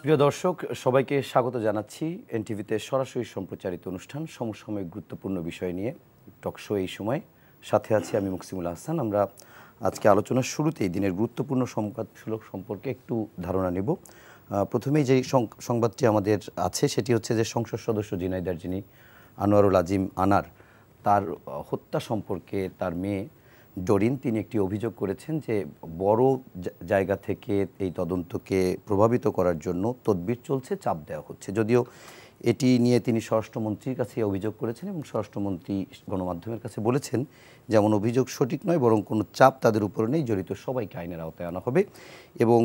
প্রিয় দর্শক, সবাইকে স্বাগত জানাচ্ছি এনটিভিতে সরাসরি সম্প্রচারিত অনুষ্ঠান সমসাময়িক গুরুত্বপূর্ণ বিষয় নিয়ে টক শো। এই সময় সাথে আছি আমি মুকসিমুল হাসান। আমরা আজকে আলোচনার শুরুতেই দিনের গুরুত্বপূর্ণ সংবাদশূলক সম্পর্কে একটু ধারণা নেব। প্রথমেই যে সংবাদটি আমাদের আছে সেটি হচ্ছে যে সংসদ সদস্য ঝিনাইদহের যিনি আনোয়ারুল আজিম আনার, তার হত্যা সম্পর্কে তার মেয়ে ডরিন তিনি একটি অভিযোগ করেছেন যে বড় জায়গা থেকে এই তদন্তকে প্রভাবিত করার জন্য তদবির চলছে, চাপ দেওয়া হচ্ছে। যদিও এটি নিয়ে তিনি স্বরাষ্ট্রমন্ত্রীর কাছে অভিযোগ করেছেন এবং স্বরাষ্ট্রমন্ত্রী গণমাধ্যমের কাছে বলেছেন যেমন অভিযোগ সঠিক নয়, বরং কোনো চাপ তাদের উপর নেই, জড়িত সবাইকে আইনের আওতায় আনা হবে। এবং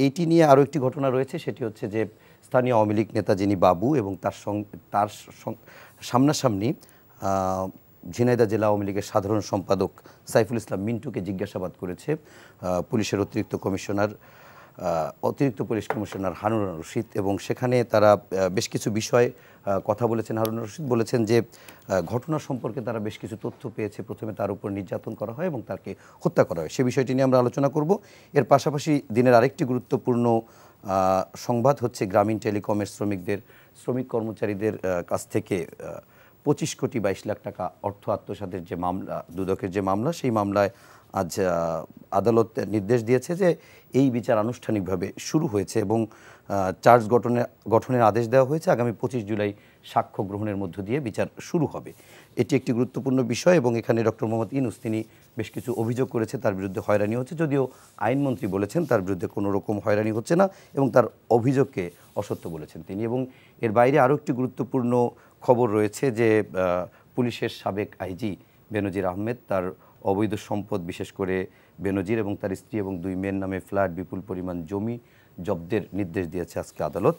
এইটি নিয়ে আরও একটি ঘটনা রয়েছে, সেটি হচ্ছে যে স্থানীয় আওয়ামী লীগ নেতা যিনি বাবু এবং তার সামনাসামনি ঝিনাইদহ জেলা আওয়ামী লীগের সাধারণ সম্পাদক সাইফুল ইসলাম মিন্টুকে জিজ্ঞাসাবাদ করেছে পুলিশের অতিরিক্ত পুলিশ কমিশনার হারুনুর রশিদ। এবং সেখানে তারা বেশ কিছু বিষয় কথা বলেছেন। হারুনুর রশিদ বলেছেন যে ঘটনা সম্পর্কে তারা বেশ কিছু তথ্য পেয়েছে, প্রথমে তার উপর নির্যাতন করা হয় এবং তাকে হত্যা করা হয়। সে বিষয়টি নিয়ে আমরা আলোচনা করব। এর পাশাপাশি দিনের আরেকটি গুরুত্বপূর্ণ সংবাদ হচ্ছে গ্রামীণ টেলিকমের শ্রমিক কর্মচারীদের কাছ থেকে 25 কোটি 22 লাখ টাকা অর্থ আত্মসাতের যে মামলা, দুদকের যে মামলা, সেই মামলায় আজ আদালত নির্দেশ দিয়েছে যে এই বিচার আনুষ্ঠানিকভাবে শুরু হয়েছে এবং চার্জ গঠনের আদেশ দেওয়া হয়েছে। আগামী 25 জুলাই সাক্ষ্য গ্রহণের মধ্য দিয়ে বিচার শুরু হবে। এটি একটি গুরুত্বপূর্ণ বিষয় এবং এখানে ডক্টর মোহাম্মদ ইউনূস তিনি বেশ কিছু অভিযোগ করেছে তার বিরুদ্ধে হয়রানি হচ্ছে, যদিও আইনমন্ত্রী বলেছেন তার বিরুদ্ধে কোনো রকম হয়রানি হচ্ছে না এবং তার অভিযোগকে অসত্য বলেছেন তিনি। এবং এর বাইরে আরও একটি গুরুত্বপূর্ণ খবর রয়েছে যে পুলিশের সাবেক আইজি বেনজির আহমেদ তার অবৈধ সম্পদ, বিশেষ করে বেনজির এবং তার স্ত্রী এবং 2 মেয়ের নামে ফ্ল্যাট, বিপুল পরিমাণ জমি জব্দের নির্দেশ দিয়েছে আজকে আদালত।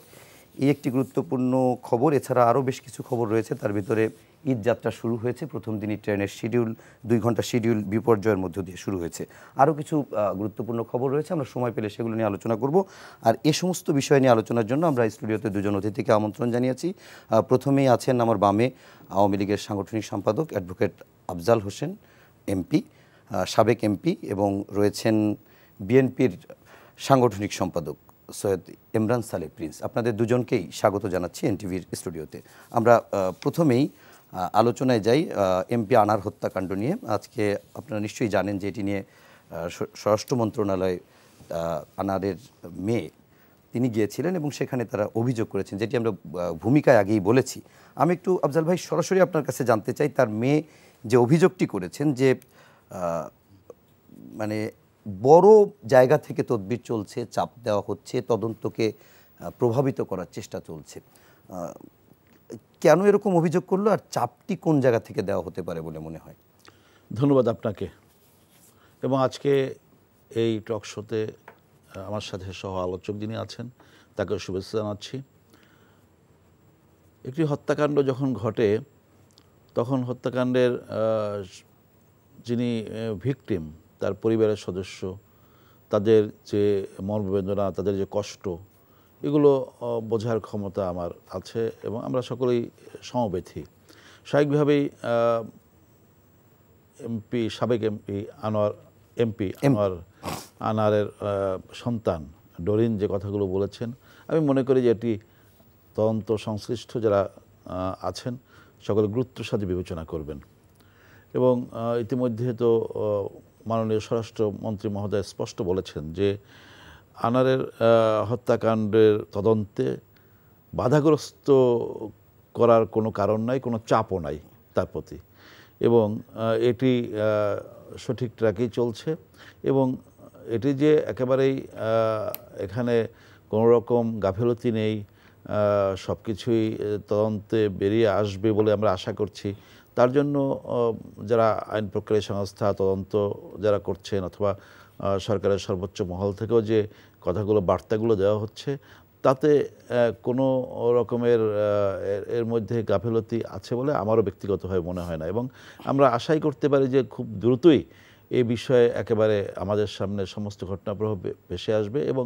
এই একটি গুরুত্বপূর্ণ খবর। এছাড়া আরও বেশ কিছু খবর রয়েছে, তার ভিতরে ঈদ যাত্রা শুরু হয়েছে। প্রথম দিনই ট্রেনের শিডিউল 2 ঘন্টা শিডিউল বিপর্যয়ের মধ্য দিয়ে শুরু হয়েছে। আরও কিছু গুরুত্বপূর্ণ খবর রয়েছে, আমরা সময় পেলে সেগুলো নিয়ে আলোচনা করব। আর এ সমস্ত বিষয় নিয়ে আলোচনার জন্য আমরা স্টুডিওতে 2 জন অতিথিকে আমন্ত্রণ জানিয়েছি। প্রথমেই আছেন আমার বামে আওয়ামী লীগের সাংগঠনিক সম্পাদক অ্যাডভোকেট আফজাল হোসেন এমপি, সাবেক এমপি, এবং রয়েছেন বিএনপির সাংগঠনিক সম্পাদক সৈয়দ ইমরান সালেহ প্রিন্স। আপনাদের দুজনকেই স্বাগত জানাচ্ছি এনটিভির স্টুডিওতে। আমরা প্রথমেই আলোচনায় যাই এমপি আনার হত্যাকাণ্ড নিয়ে। আজকে আপনারা নিশ্চয়ই জানেন যে এটি নিয়ে স্বরাষ্ট্র মন্ত্রণালয় আনারের মেয়ে তিনি গিয়েছিলেন এবং সেখানে তারা অভিযোগ করেছেন, যেটি আমরা ভূমিকায় আগেই বলেছি। আমি একটু আফজাল ভাই সরাসরি আপনার কাছে জানতে চাই, তার মেয়ে যে অভিযোগটি করেছেন যে মানে বড় জায়গা থেকে তদবির চলছে, চাপ দেওয়া হচ্ছে, তদন্তকে প্রভাবিত করার চেষ্টা চলছে, কেন এরকম অভিযোগ করলো আর চাপটি কোন জায়গা থেকে দেওয়া হতে পারে বলে মনে হয়? ধন্যবাদ আপনাকে এবং আজকে এই টক শোতে আমার সাথে সহ আলোচক যিনি আছেন তাকে শুভেচ্ছা জানাচ্ছি। একটি হত্যাকাণ্ড যখন ঘটে তখন হত্যাকাণ্ডের যিনি ভিকটিম তার পরিবারের সদস্য, তাদের যে মর্মবেদনা, তাদের যে কষ্ট, এগুলো বোঝার ক্ষমতা আমার আছে এবং আমরা সকলেই সমবেথী। স্বাভাবিকভাবেই সাবেক এমপি আনারের সন্তান ডরিন যে কথাগুলো বলেছেন, আমি মনে করি যে এটি তদন্ত সংশ্লিষ্ট যারা আছেন সকলে গুরুত্বের সাথে বিবেচনা করবেন। এবং ইতিমধ্যে তো মাননীয় স্বরাষ্ট্রমন্ত্রী মহোদয় স্পষ্ট বলেছেন যে আনারের হত্যাকাণ্ডের তদন্তে বাধাগ্রস্ত করার কোনো কারণ নাই, কোনো চাপও নাই তার প্রতি, এবং এটি সঠিক ট্র্যাকেই চলছে। এবং এটি যে একেবারেই এখানে কোনো রকম গাফিলতি নেই, সব কিছুই তদন্তে বেরিয়ে আসবে বলে আমরা আশা করছি। তার জন্য যারা আইন প্রক্রিয়া সংস্থা, তদন্ত যারা করছেন, অথবা সরকারের সর্বোচ্চ মহল থেকেও যে কথাগুলো, বার্তাগুলো দেওয়া হচ্ছে, তাতে কোনো রকমের এর মধ্যে গাফিলতি আছে বলে আমারও ব্যক্তিগতভাবে মনে হয় না। এবং আমরা আশাই করতে পারি যে খুব দ্রুতই এই বিষয়ে একেবারে আমাদের সামনে সমস্ত ঘটনাপ্রবাহ ভেসে আসবে এবং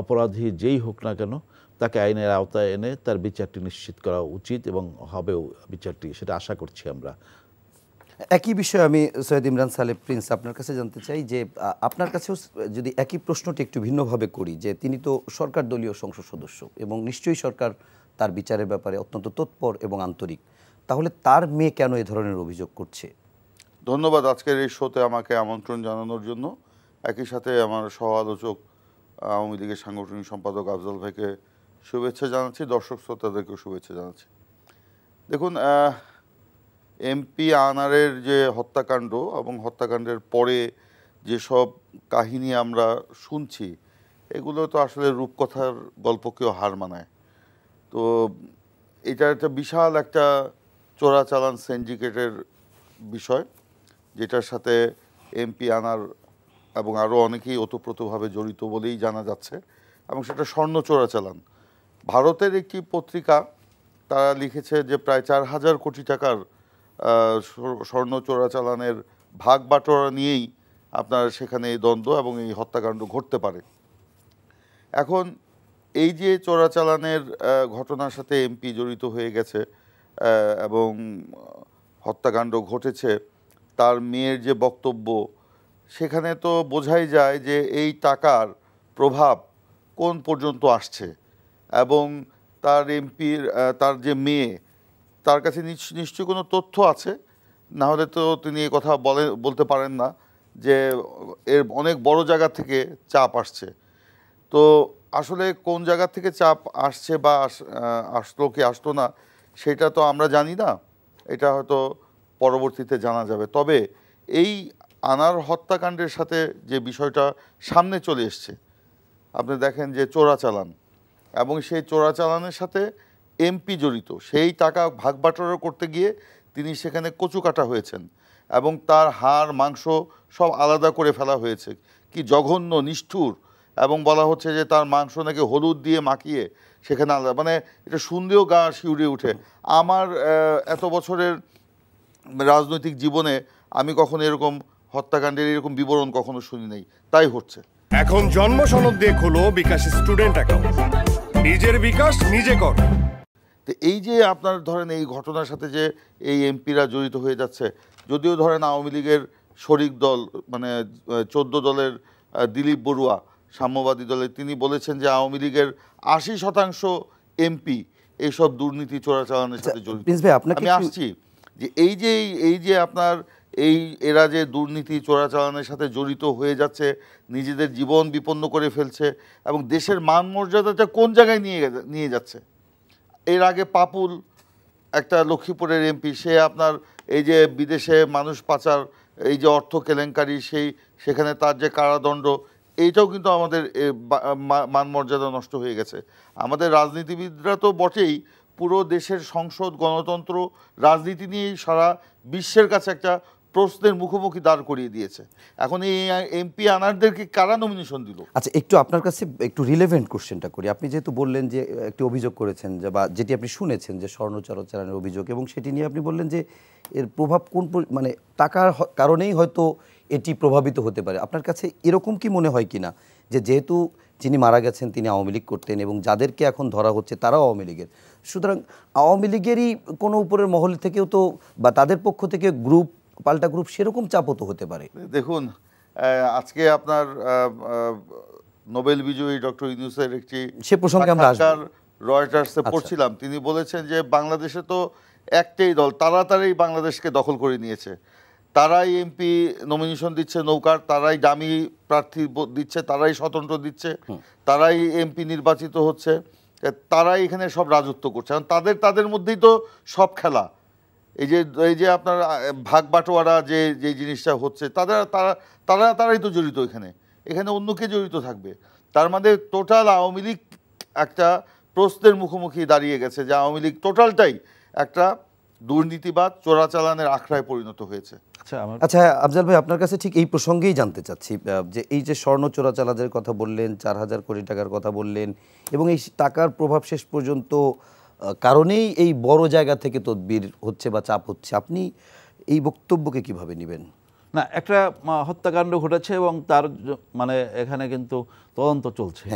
অপরাধী যেই হোক না কেন তাকে আইনের আওতায় এনে তার বিচারটি নিশ্চিত করা উচিত এবং হবেও বিচারটি, সেটা আশা করছি আমরা। একই বিষয়ে আমি সৈয়দ ইমরান সালেহ প্রিন্স আপনার কাছে জানতে চাই যে আপনার কাছেও যদি একই প্রশ্নটি একটু ভিন্নভাবে করি, যে তিনি তো সরকার দলীয় সংসদ সদস্য এবং নিশ্চয়ই সরকার তার বিচারের ব্যাপারে অত্যন্ত তৎপর এবং আন্তরিক, তাহলে তার মেয়ে কেন এ ধরনের অভিযোগ করছে? ধন্যবাদ আজকের এই শোতে আমাকে আমন্ত্রণ জানানোর জন্য। একই সাথে আমার সহ আলোচক আওয়ামী লীগের সাংগঠনিক সম্পাদক আফজাল ভাইকে শুভেচ্ছা জানাচ্ছি, দর্শক শ্রোতাদেরকেও শুভেচ্ছা জানাচ্ছি। দেখুন, এমপি আনারের যে হত্যাকাণ্ড এবং হত্যাকাণ্ডের পরে যেসব কাহিনী আমরা শুনছি, এগুলো তো আসলে রূপকথার গল্পকেও হার মানায়। তো এটা একটা বিশাল একটা চোরাচালান সিন্ডিকেটের বিষয়, যেটার সাথে এমপি আনার এবং আরও অনেকেই ওতপ্রোতভাবে জড়িত বলেই জানা যাচ্ছে, এবং সেটা স্বর্ণ চোরাচালান। ভারতের একটি পত্রিকা তারা লিখেছে যে প্রায় 4,000 কোটি টাকার স্বর্ণ চোরাচালানের ভাগ বাটোয়ারা নিয়েই আপনার সেখানে এই দ্বন্দ্ব এবং এই হত্যাকাণ্ড ঘটতে পারে। এখন এই যে চোরাচালানের ঘটনার সাথে এমপি জড়িত হয়ে গেছে এবং হত্যাকাণ্ড ঘটেছে, তার মেয়ের যে বক্তব্য, সেখানে তো বোঝাই যায় যে এই টাকার প্রভাব কোন পর্যন্ত আসছে, এবং তার এমপির তার যে মেয়ে, তার কাছে নিশ্চয়ই কোনো তথ্য আছে, না হলে তো তিনি এই কথা বলতে পারেন না যে এর অনেক বড় জায়গা থেকে চাপ আসছে। তো আসলে কোন জায়গা থেকে চাপ আসছে বা আসলো কি আসলো না, সেটা তো আমরা জানি না, এটা হয়তো পরবর্তীতে জানা যাবে। তবে এই আনার হত্যাকাণ্ডের সাথে যে বিষয়টা সামনে চলে এসছে, আপনি দেখেন যে চোরাচালান, এবং সেই চোরাচালানের সাথে এমপি জড়িত, সেই টাকা ভাগ বাটোয়ারা করতে গিয়ে তিনি সেখানে কচু কাটা হয়েছেন এবং তার হাড় মাংস সব আলাদা করে ফেলা হয়েছে। কি জঘন্য, নিষ্ঠুর, এবং বলা হচ্ছে যে তার মাংস নাকি হলুদ দিয়ে মাখিয়ে সেখানে আলাদা, মানে এটা শুনলেও গা শিউরে উঠে। আমার এত বছরের রাজনৈতিক জীবনে আমি কখনো এরকম হত্যাকাণ্ডের এরকম বিবরণ কখনো শুনি নাই, তাই হচ্ছে। এখন জন্ম সনদ দিয়ে খোলো বিকাশ স্টুডেন্ট অ্যাকাউন্ট, নিজের বিকাশ নিজে কর। তো এই যে আপনার ধরেন এই ঘটনার সাথে যে এই এমপিরা জড়িত হয়ে যাচ্ছে, যদিও ধরেন আওয়ামী লীগের শরিক দল মানে 14 দলের দিলীপ বড়ুয়া সাম্যবাদী দলের, তিনি বলেছেন যে আওয়ামী লীগের 80% এমপি এইসব দুর্নীতি চোরাচালানের সাথে জড়িত। আমি আসছি যে এই যে আপনার এরা যে দুর্নীতি চোরাচালানের সাথে জড়িত হয়ে যাচ্ছে, নিজেদের জীবন বিপন্ন করে ফেলছে এবং দেশের মান মর্যাদাটা কোন জায়গায় নিয়ে যাচ্ছে। এর আগে পাপুল, একটা লক্ষ্মীপুরের এমপি, সে আপনার এই যে বিদেশে মানুষ পাচার, এই যে অর্থ কেলেঙ্কারি, সেখানে তার যে কারাদণ্ড, এইটাও কিন্তু আমাদের মান মর্যাদা নষ্ট হয়ে গেছে। আমাদের রাজনীতিবিদরা তো বটেই, পুরো দেশের সংসদ, গণতন্ত্র, রাজনীতি নিয়েই সারা বিশ্বের কাছে একটা প্রশ্নের মুখোমুখি দাঁড় করিয়ে দিয়েছে। এখন এই এমপি আনারদেরকে কারা নমিনেশন দিল? আচ্ছা, একটু আপনার কাছে একটু রিলেভেন্ট কোশ্চেনটা করি। আপনি যেহেতু বললেন যে একটি অভিযোগ করেছেন, যে বা যেটি আপনি শুনেছেন যে স্বর্ণ চোরাচালানের অভিযোগ, এবং সেটি নিয়ে আপনি বললেন যে এর প্রভাব কোন মানে টাকার কারণেই হয়তো এটি প্রভাবিত হতে পারে। আপনার কাছে এরকম কি মনে হয় কিনা যে যেহেতু যিনি মারা গেছেন তিনি আওয়ামী লীগ করতেন এবং যাদেরকে এখন ধরা হচ্ছে তারাও আওয়ামী লীগের, সুতরাং আওয়ামী লীগেরই কোনো উপরের মহল থেকেও তো বা তাদের পক্ষ থেকে গ্রুপ পাল্টা গ্রুপ সেরকম চাপও তো হতে পারে। দেখুন, আজকে আপনার নোবেল বিজয়ী ডক্টর ইউনূসের একটি সে প্রসঙ্গে আমরা রয়টার্সে পড়ছিলাম, তিনি বলেছেন যে বাংলাদেশে তো একটাই দল তাড়াতাড়ি বাংলাদেশকে দখল করে নিয়েছে, তারাই এমপি নমিনেশন দিচ্ছে নৌকার, তারাই দামি প্রার্থী দিচ্ছে, তারাই স্বতন্ত্র দিচ্ছে, তারাই এমপি নির্বাচিত হচ্ছে, তারাই এখানে সব রাজত্ব করছে। তাদের মধ্যেই তো সব খেলা। এই যে আপনার ভাগ বাটোয়ারা যে জিনিসটা হচ্ছে, তারাই তো জড়িত এখানে অন্য কে জড়িত থাকবে? তার মানে টোটাল আওয়ামী লীগ একটা প্রশ্নের মুখোমুখি দাঁড়িয়ে গেছে যে আওয়ামী লীগ টোটালটাই একটা দুর্নীতিবাদ, চোরাচালানের আখড়ায় পরিণত হয়েছে। আচ্ছা আফজাল ভাই, আপনার কাছে ঠিক এই প্রসঙ্গেই জানতে চাচ্ছি যে এই যে স্বর্ণ চোরাচালানের কথা বললেন, 4,000 কোটি টাকার কথা বললেন, এবং এই টাকার প্রভাব শেষ পর্যন্ত কারণেই এই বড় জায়গা থেকে তদবির হচ্ছে বা চাপ হচ্ছে, আপনি এই বক্তব্যকে কিভাবে নেবেন? না, একটা হত্যাকাণ্ড ঘটেছে এবং তার মানে এখানে কিন্তু তদন্ত চলছে,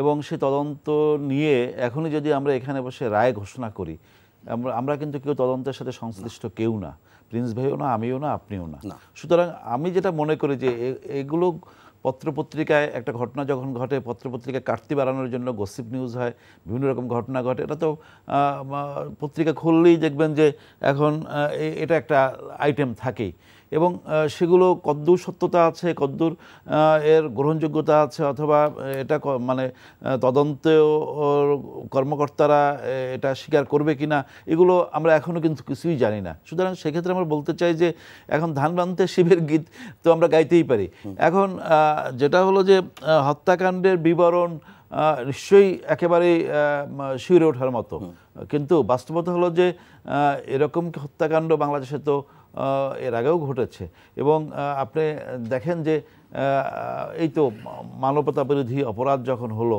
এবং সেই তদন্ত নিয়ে এখনই যদি আমরা এখানে বসে রায় ঘোষণা করি, আমরা কিন্তু কেউ তদন্তের সাথে সংশ্লিষ্ট কেউ না, প্রিন্স ভাইও না, আমিও না, আপনিও না। সুতরাং আমি যেটা মনে করি যে এগুলো পত্রপত্রিকায় একটা ঘটনা যখন ঘটে, পত্রপত্রিকায় কাটতি বাড়ানোর জন্য গসিপ নিউজ হয়, বিভিন্ন রকম ঘটনা ঘটে, এটা তো পত্রিকা খুললেই দেখবেন যে এখন এটা একটা আইটেম থাকেই, এবং সেগুলো কদ্দূর সত্যতা আছে, কদ্দূর এর গ্রহণযোগ্যতা আছে, অথবা এটা মানে তদন্তেও কর্মকর্তারা এটা স্বীকার করবে কিনা, এগুলো আমরা এখনও কিন্তু কিছুই জানি না। সুতরাং সেক্ষেত্রে আমরা বলতে চাই যে এখন ধান বানতে শিবের গীত তো আমরা গাইতেই পারি। এখন যেটা হলো যে হত্যাকাণ্ডের বিবরণ নিশ্চয়ই একেবারেই শিউরে ওঠার মতো, কিন্তু বাস্তবতা হলো যে এরকম হত্যাকাণ্ড বাংলাদেশে তো এর আগেও ঘটেছে, এবং আপনি দেখেন যে এই তো মানবতা বিরোধী অপরাধ যখন হলো,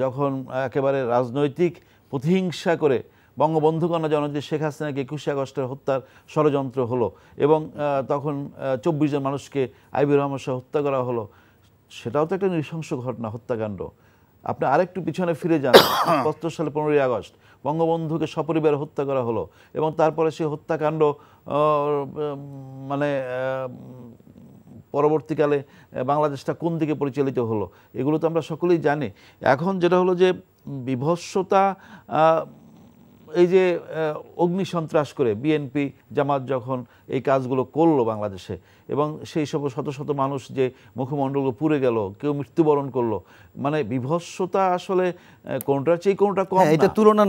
যখন একেবারে রাজনৈতিক প্রতিহিংসা করে বঙ্গবন্ধু কন্যা জননেত্রী শেখ হাসিনাকে 21 আগস্টের হত্যার ষড়যন্ত্র হলো, এবং তখন 24 জন মানুষকে আইবির রহমান সহ হত্যা করা হলো, সেটাও তো একটা নৃশংস ঘটনা, হত্যাকাণ্ড। আপনি আরেকটু পিছনে ফিরে যান, ৭৫ সালে 15ই আগস্ট বঙ্গবন্ধুকে সপরিবারে হত্যা করা হলো, এবং তারপরে সেই হত্যাকাণ্ড মানে পরবর্তীকালে বাংলাদেশটা কোন দিকে পরিচালিত হলো, এগুলো তো আমরা সকলেই জানি। এখন যেটা হলো যে বিভৎসতা, এই যে অগ্নিসন্ত্রাস করে বিএনপি জামাত যখন এই কাজগুলো করলো বাংলাদেশে, এবং সেই সব শত শত মানুষ যে মুখমণ্ডল পুড়ে গেল, কেউ মৃত্যুবরণ করলো, মানে বিভৎসতা আসলে কোনটার চেয়ে কোনটা কম, এটা তুলনা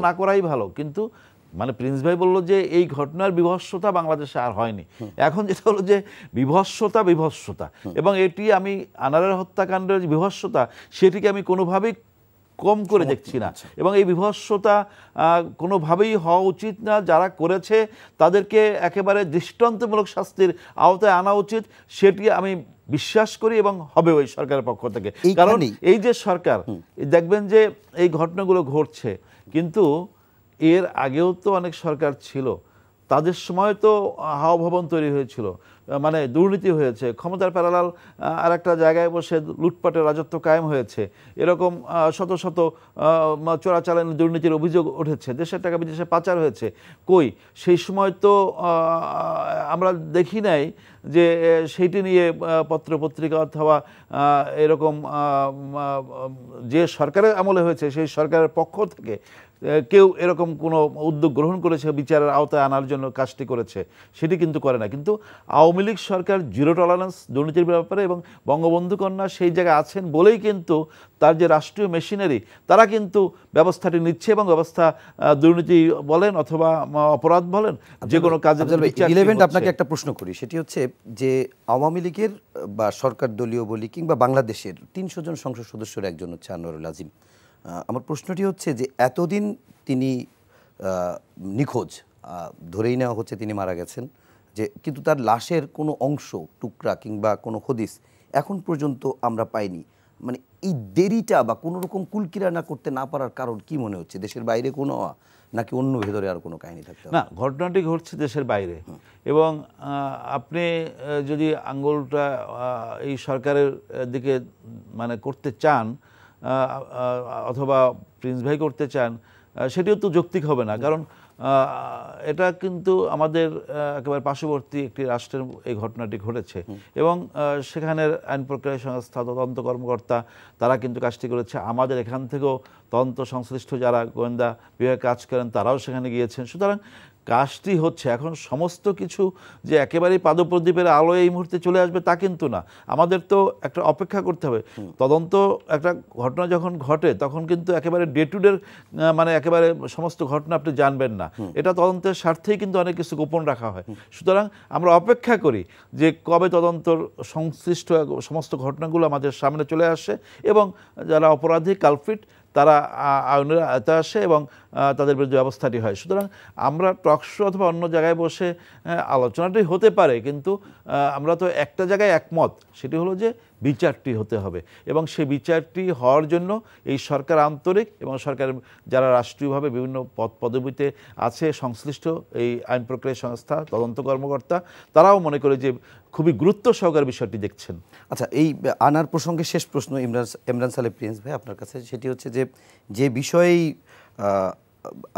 না করাই ভালো। কিন্তু মানে প্রিন্স ভাই বললো যে এই ঘটনার বিভৎসতা বাংলাদেশে আর হয়নি। এখন যেটা হলো যে বিভৎসতা, এবং এটি আমি আনারের হত্যাকাণ্ডের বিভৎসতা, সেটিকে আমি কোনোভাবেই কম করে দেখছি না, এবং এই বিভৎসতা কোনোভাবেই হওয়া উচিত না। যারা করেছে তাদেরকে একেবারে দৃষ্টান্তমূলক শাস্তির আওতায় আনা উচিত, সেটি আমি বিশ্বাস করি, এবং হবে ওই সরকারের পক্ষ থেকে। কারণ এই যে সরকার, দেখবেন যে এই ঘটনাগুলো ঘটছে, কিন্তু এর আগেও তো অনেক সরকার ছিল, তাদের সময় তো হাওয়া ভবন তৈরি হয়েছিল, মানে দুর্নীতি হয়েছে, ক্ষমতার প্যারালাল আর একটা জায়গায় বসে লুটপাটের রাজত্ব কায়েম হয়েছে, এরকম শত শত চোরাচালানি দুর্নীতির অভিযোগ উঠেছে, দেশের টাকা বিদেশে পাচার হয়েছে। কই সেই সময় তো আমরা দেখি নাই যে সেইটি নিয়ে পত্রপত্রিকা অথবা এরকম যে সরকারের আমলে হয়েছে সেই সরকারের পক্ষ থেকে কেউ এরকম কোনো উদ্যোগ গ্রহণ করেছে বিচারের আওতায় আনার জন্য কাজটি করেছে, সেটি কিন্তু করে না। কিন্তু আওয়ামী লীগ সরকার জিরো টলারেন্স দুর্নীতির ব্যাপারে, এবং বঙ্গবন্ধু কন্যা সেই জায়গায় আছেন বলেই কিন্তু তার যে রাষ্ট্রীয় মেশিনারি, তারা কিন্তু ব্যবস্থাটি নিচ্ছে, এবং ব্যবস্থা দুর্নীতি বলেন অথবা অপরাধ বলেন, যে কোনো কাজে। আপনাকে একটা প্রশ্ন করি, সেটি হচ্ছে যে আওয়ামী লীগের বা সরকার দলীয় বলি কিংবা বাংলাদেশের 300 জন সংসদ সদস্যের একজন হচ্ছে আনোয়ারুল আজিম। আমার প্রশ্নটি হচ্ছে যে এতদিন তিনি নিখোঁজ, ধরেই নেওয়া হচ্ছে তিনি মারা গেছেন, যে কিন্তু তার লাশের কোনো অংশ, টুকরা কিংবা কোনো হদিস এখন পর্যন্ত আমরা পাইনি। মানে এই দেরিটা বা কোনো রকম কুলকিরা না করতে না পারার কারণ কি মনে হচ্ছে? দেশের বাইরে কোনো, নাকি অন্য ভেতরে আর কোনো কাহিনী থাকতে? না, ঘটনাটি ঘটছে দেশের বাইরে, এবং আপনি যদি আঙ্গুলটা এই সরকারের দিকে মানে করতে চান, অথবা প্রিন্স ভাই করতে চান, সেটিও তো যৌক্তিক হবে না। কারণ এটা কিন্তু আমাদের একেবারে পার্শ্ববর্তী একটি রাষ্ট্রের এই ঘটনাটি ঘটেছে, এবং সেখানের আইন প্রক্রিয়া সংস্থা, তদন্ত কর্মকর্তা, তারা কিন্তু কাজটি করেছে। আমাদের এখান থেকেও তদন্ত সংশ্লিষ্ট যারা গোয়েন্দা বিভাগে কাজ করেন তারাও সেখানে গিয়েছেন। সুতরাং কাজটি হচ্ছে। এখন সমস্ত কিছু যে একেবারেই পাদপ্রদীপের আলোয় এই মুহূর্তে চলে আসবে তা কিন্তু না, আমাদের তো একটা অপেক্ষা করতে হবে। তদন্ত, একটা ঘটনা যখন ঘটে তখন কিন্তু একেবারে ডে টু ডে মানে একেবারে সমস্ত ঘটনা আপনি জানবেন না, এটা তদন্তের স্বার্থেই কিন্তু অনেক কিছু গোপন রাখা হয়। সুতরাং আমরা অপেক্ষা করি যে কবে তদন্তর সংশ্লিষ্ট সমস্ত ঘটনাগুলো আমাদের সামনে চলে আসে, এবং যারা অপরাধী কালফিট তারা আইনের আওতায় আসে, এবং তাদের বিরুদ্ধে ব্যবস্থাটি হয়। সুতরাং আমরা টকশো অথবা অন্য জায়গায় বসে আলোচনাটি হতে পারে, কিন্তু আমরা তো একটা জায়গায় একমত, সেটি হলো যে বিচারটি হতে হবে, এবং সেই বিচারটি হওয়ার জন্য এই সরকার আন্তরিক, এবং সরকার যারা রাষ্ট্রীয়ভাবে বিভিন্ন পদ পদবিতে আছে সংশ্লিষ্ট এই আইন প্রক্রিয়া সংস্থা, তদন্ত কর্মকর্তা, তারাও মনে করে যে খুবই গুরুত্ব সহকারে বিষয়টি দেখছেন। আচ্ছা, এই আনার প্রসঙ্গে শেষ প্রশ্ন ইমরান সালে প্রিন্স ভাই আপনার কাছে, সেটি হচ্ছে যে বিষয়েই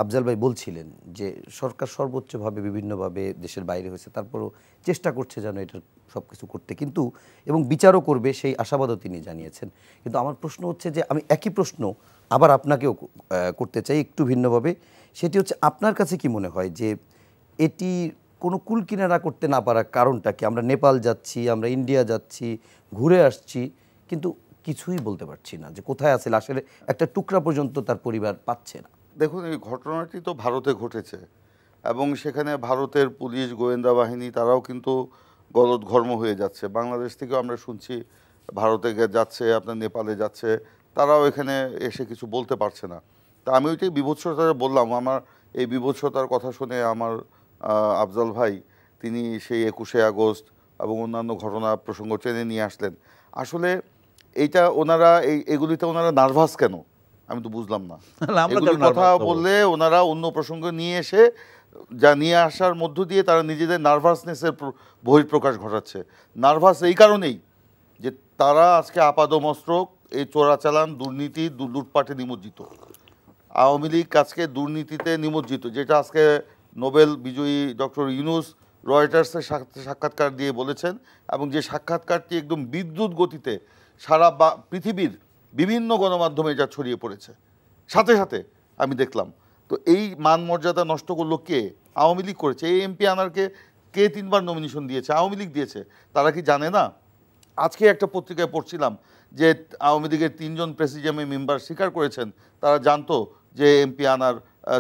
আফজাল ভাই বলছিলেন যে সরকার সর্বোচ্চভাবে বিভিন্নভাবে দেশের বাইরে হয়েছে, তারপরও চেষ্টা করছে যেন এটার সব কিছু করতে, কিন্তু এবং বিচারও করবে সেই আশাবাদও তিনি জানিয়েছেন। কিন্তু আমার প্রশ্ন হচ্ছে যে আমি একই প্রশ্ন আবার আপনাকেও করতে চাই একটু ভিন্নভাবে। সেটি হচ্ছে আপনার কাছে কি মনে হয় যে এটি কোনো কুল কিনারা করতে না পারার কারণটা কি? আমরা নেপাল যাচ্ছি, আমরা ইন্ডিয়া যাচ্ছি, ঘুরে আসছি, কিন্তু কিছুই বলতে পারছি না যে কোথায় আছে আসলে, একটা টুকরা পর্যন্ত তার পরিবার পাচ্ছে না। দেখুন, এই ঘটনাটি তো ভারতে ঘটেছে এবং সেখানে ভারতের পুলিশ গোয়েন্দা বাহিনী তারাও কিন্তু গলদঘর্ম হয়ে যাচ্ছে। বাংলাদেশ থেকেও আমরা শুনছি ভারতে যাচ্ছে, আপনার নেপালে যাচ্ছে, তারাও এখানে এসে কিছু বলতে পারছে না। তা আমি ওইটাই বিভৎসতা বললাম। আমার এই বিভৎসতার কথা শুনে আমার আফজাল ভাই তিনি সেই 21শে আগস্ট এবং অন্যান্য ঘটনা প্রসঙ্গ টেনে নিয়ে আসলেন। আসলে এইটা ওনারা এগুলিতে ওনারা নার্ভাস কেন আমি তো বুঝলাম না। এগুলি কথা বললে ওনারা অন্য প্রসঙ্গ নিয়ে এসে যা নিয়ে আসার মধ্য দিয়ে তারা নিজেদের নার্ভাসনেসের বহিঃপ্রকাশ ঘটাচ্ছে। নার্ভাস এই কারণেই যে তারা আজকে আপাদমস্তক এই চোরাচালান, দুর্নীতি, লুটপাটে নিমজ্জিত। আওয়ামী লীগ আজকে দুর্নীতিতে নিমজ্জিত, যেটা আজকে নোবেল বিজয়ী ডক্টর ইউনূস রয়টার্সের সাক্ষাৎকার দিয়ে বলেছেন, এবং যে সাক্ষাৎকারটি একদম বিদ্যুৎ গতিতে সারা পৃথিবীর বিভিন্ন গণমাধ্যমে যা ছড়িয়ে পড়েছে, সাথে সাথে আমি দেখলাম। তো এই মান মর্যাদা নষ্ট করলো কে? আওয়ামী লীগ করেছে। এই এমপি আনারকে কে 3বার নমিনেশন দিয়েছে? আওয়ামী লীগ দিয়েছে। তারা কি জানে না? আজকে একটা পত্রিকায় পড়ছিলাম যে আওয়ামী লীগের 3জন প্রেসিডিয়ামে মেম্বার স্বীকার করেছেন তারা জানতো যে এমপি আনার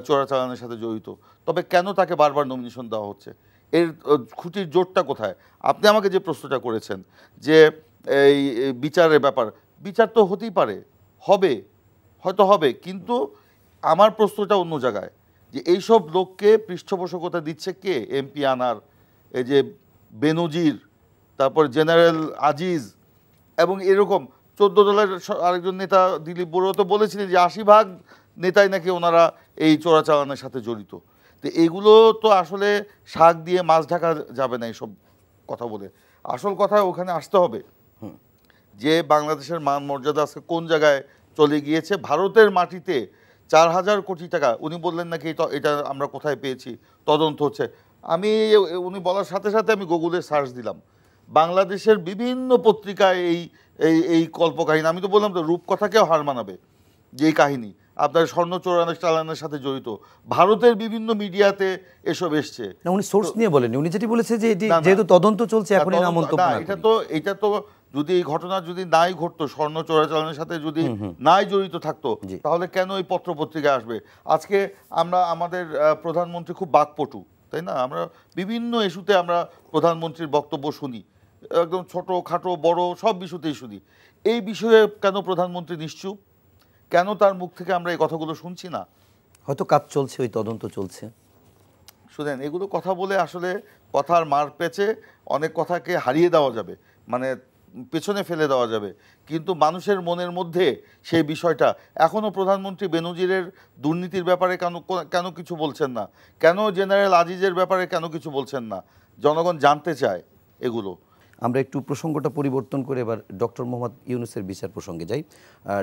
চোরাচালানের সাথে জড়িত। তবে কেন তাকে বারবার নমিনেশন দেওয়া হচ্ছে? এর খুঁটির জোরটা কোথায়? আপনি আমাকে যে প্রশ্নটা করেছেন যে এই বিচারের ব্যাপার, বিচার তো হতেই পারে, হবে, হয়তো হবে, কিন্তু আমার প্রশ্নটা অন্য জায়গায়, যে এইসব লোককে পৃষ্ঠপোষকতা দিচ্ছে কে? এমপি আনার, এই যে বেনজির, তারপর জেনারেল আজিজ, এবং এরকম 14 দলের আরেকজন নেতা দিলীপ বড়ুয়া তো বলেছিলেন যে 80% নেতাই নাকি ওনারা এই চোরাচালানের সাথে জড়িত। তো এগুলো তো আসলে শাক দিয়ে মাছ ঢাকা যাবে না এইসব কথা বলে। আসল কথা ওখানে আসতে হবে যে বাংলাদেশের মান মর্যাদা আজকে কোন জায়গায় চলে গিয়েছে। ভারতের মাটিতে 4000 কোটি টাকা, উনি বললেন নাকি এটা আমরা কোথায় পেয়েছি, তদন্ত হচ্ছে। উনি বলার সাথে সাথে আমি গুগলে সার্চ দিলাম, বাংলাদেশের বিভিন্ন পত্রিকায় এই কল্পকাহিনী। আমি তো বললাম তো রূপকথাকেও হার মানাবে যে এই কাহিনী আপনার স্বর্ণ চালানের সাথে জড়িত। ভারতের বিভিন্ন মিডিয়াতে এসব এসছে। উনি সোর্স নিয়ে বলেন, উনি যেটি বলেছে যে এটি যেহেতু তদন্ত চলছে এখনই না মন্তব্য না। এটা তো যদি এই ঘটনা যদি নাই ঘটতো, স্বর্ণ চোরাচালানের সাথে যদি নাই জড়িত থাকতো, তাহলে কেন এই পত্রপত্রিকায় আসবে? আজকে আমাদের প্রধানমন্ত্রী খুব বাকপটু, তাই না? আমরা বিভিন্ন ইস্যুতে আমরা প্রধানমন্ত্রীর বক্তব্য শুনি, একদম ছোট খাটো বড় সব বিষয়তেই শুনি। এই বিষয়ে কেন প্রধানমন্ত্রী নিশ্চুপ? কেন তার মুখ থেকে আমরা এই কথাগুলো শুনছি না? হয়তো কাজ চলছে, ওই তদন্ত চলছে। শুনেন, এগুলো কথা বলে আসলে কথার মার পেঁচে অনেক কথাকে হারিয়ে দেওয়া যাবে, মানে পেছনে ফেলে দেওয়া যাবে, কিন্তু মানুষের মনের মধ্যে সেই বিষয়টা এখনও প্রধানমন্ত্রী বেনজিরের দুর্নীতির ব্যাপারে কেন কিছু বলছেন না? কেন জেনারেল আজিজের ব্যাপারে কেন কিছু বলছেন না? জনগণ জানতে চায় এগুলো। আমরা একটু প্রসঙ্গটা পরিবর্তন করে এবার ডক্টর মোহাম্মদ ইউনূসের বিচার প্রসঙ্গে যাই।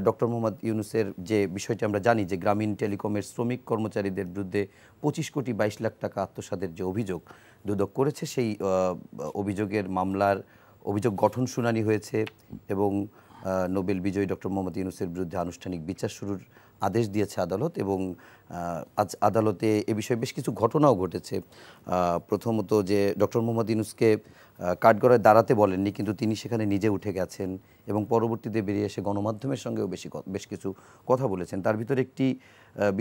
ডক্টর মোহাম্মদ ইউনূসের যে বিষয়টি আমরা জানি যে গ্রামীণ টেলিকমের শ্রমিক কর্মচারীদের বিরুদ্ধে 25 কোটি 22 লাখ টাকা আত্মসাতের যে অভিযোগ দুদক করেছে, সেই অভিযোগের মামলার অভিযোগ গঠন শুনানি হয়েছে এবং নোবেল বিজয়ী ডক্টর মোহাম্মদ ইউনূসের বিরুদ্ধে আনুষ্ঠানিক বিচার শুরুর আদেশ দিয়েছে আদালত। এবং আজ আদালতে এ বিষয়ে বেশ কিছু ঘটনাও ঘটেছে। প্রথমত যে ডক্টর মোহাম্মদ ইউনূসকে কাঠগড়ায় দাঁড়াতে বলেননি, কিন্তু তিনি সেখানে নিজে উঠে গেছেন এবং পরবর্তীতে বেরিয়ে এসে গণমাধ্যমের সঙ্গেও বেশ কিছু কথা বলেছেন। তার ভিতরে একটি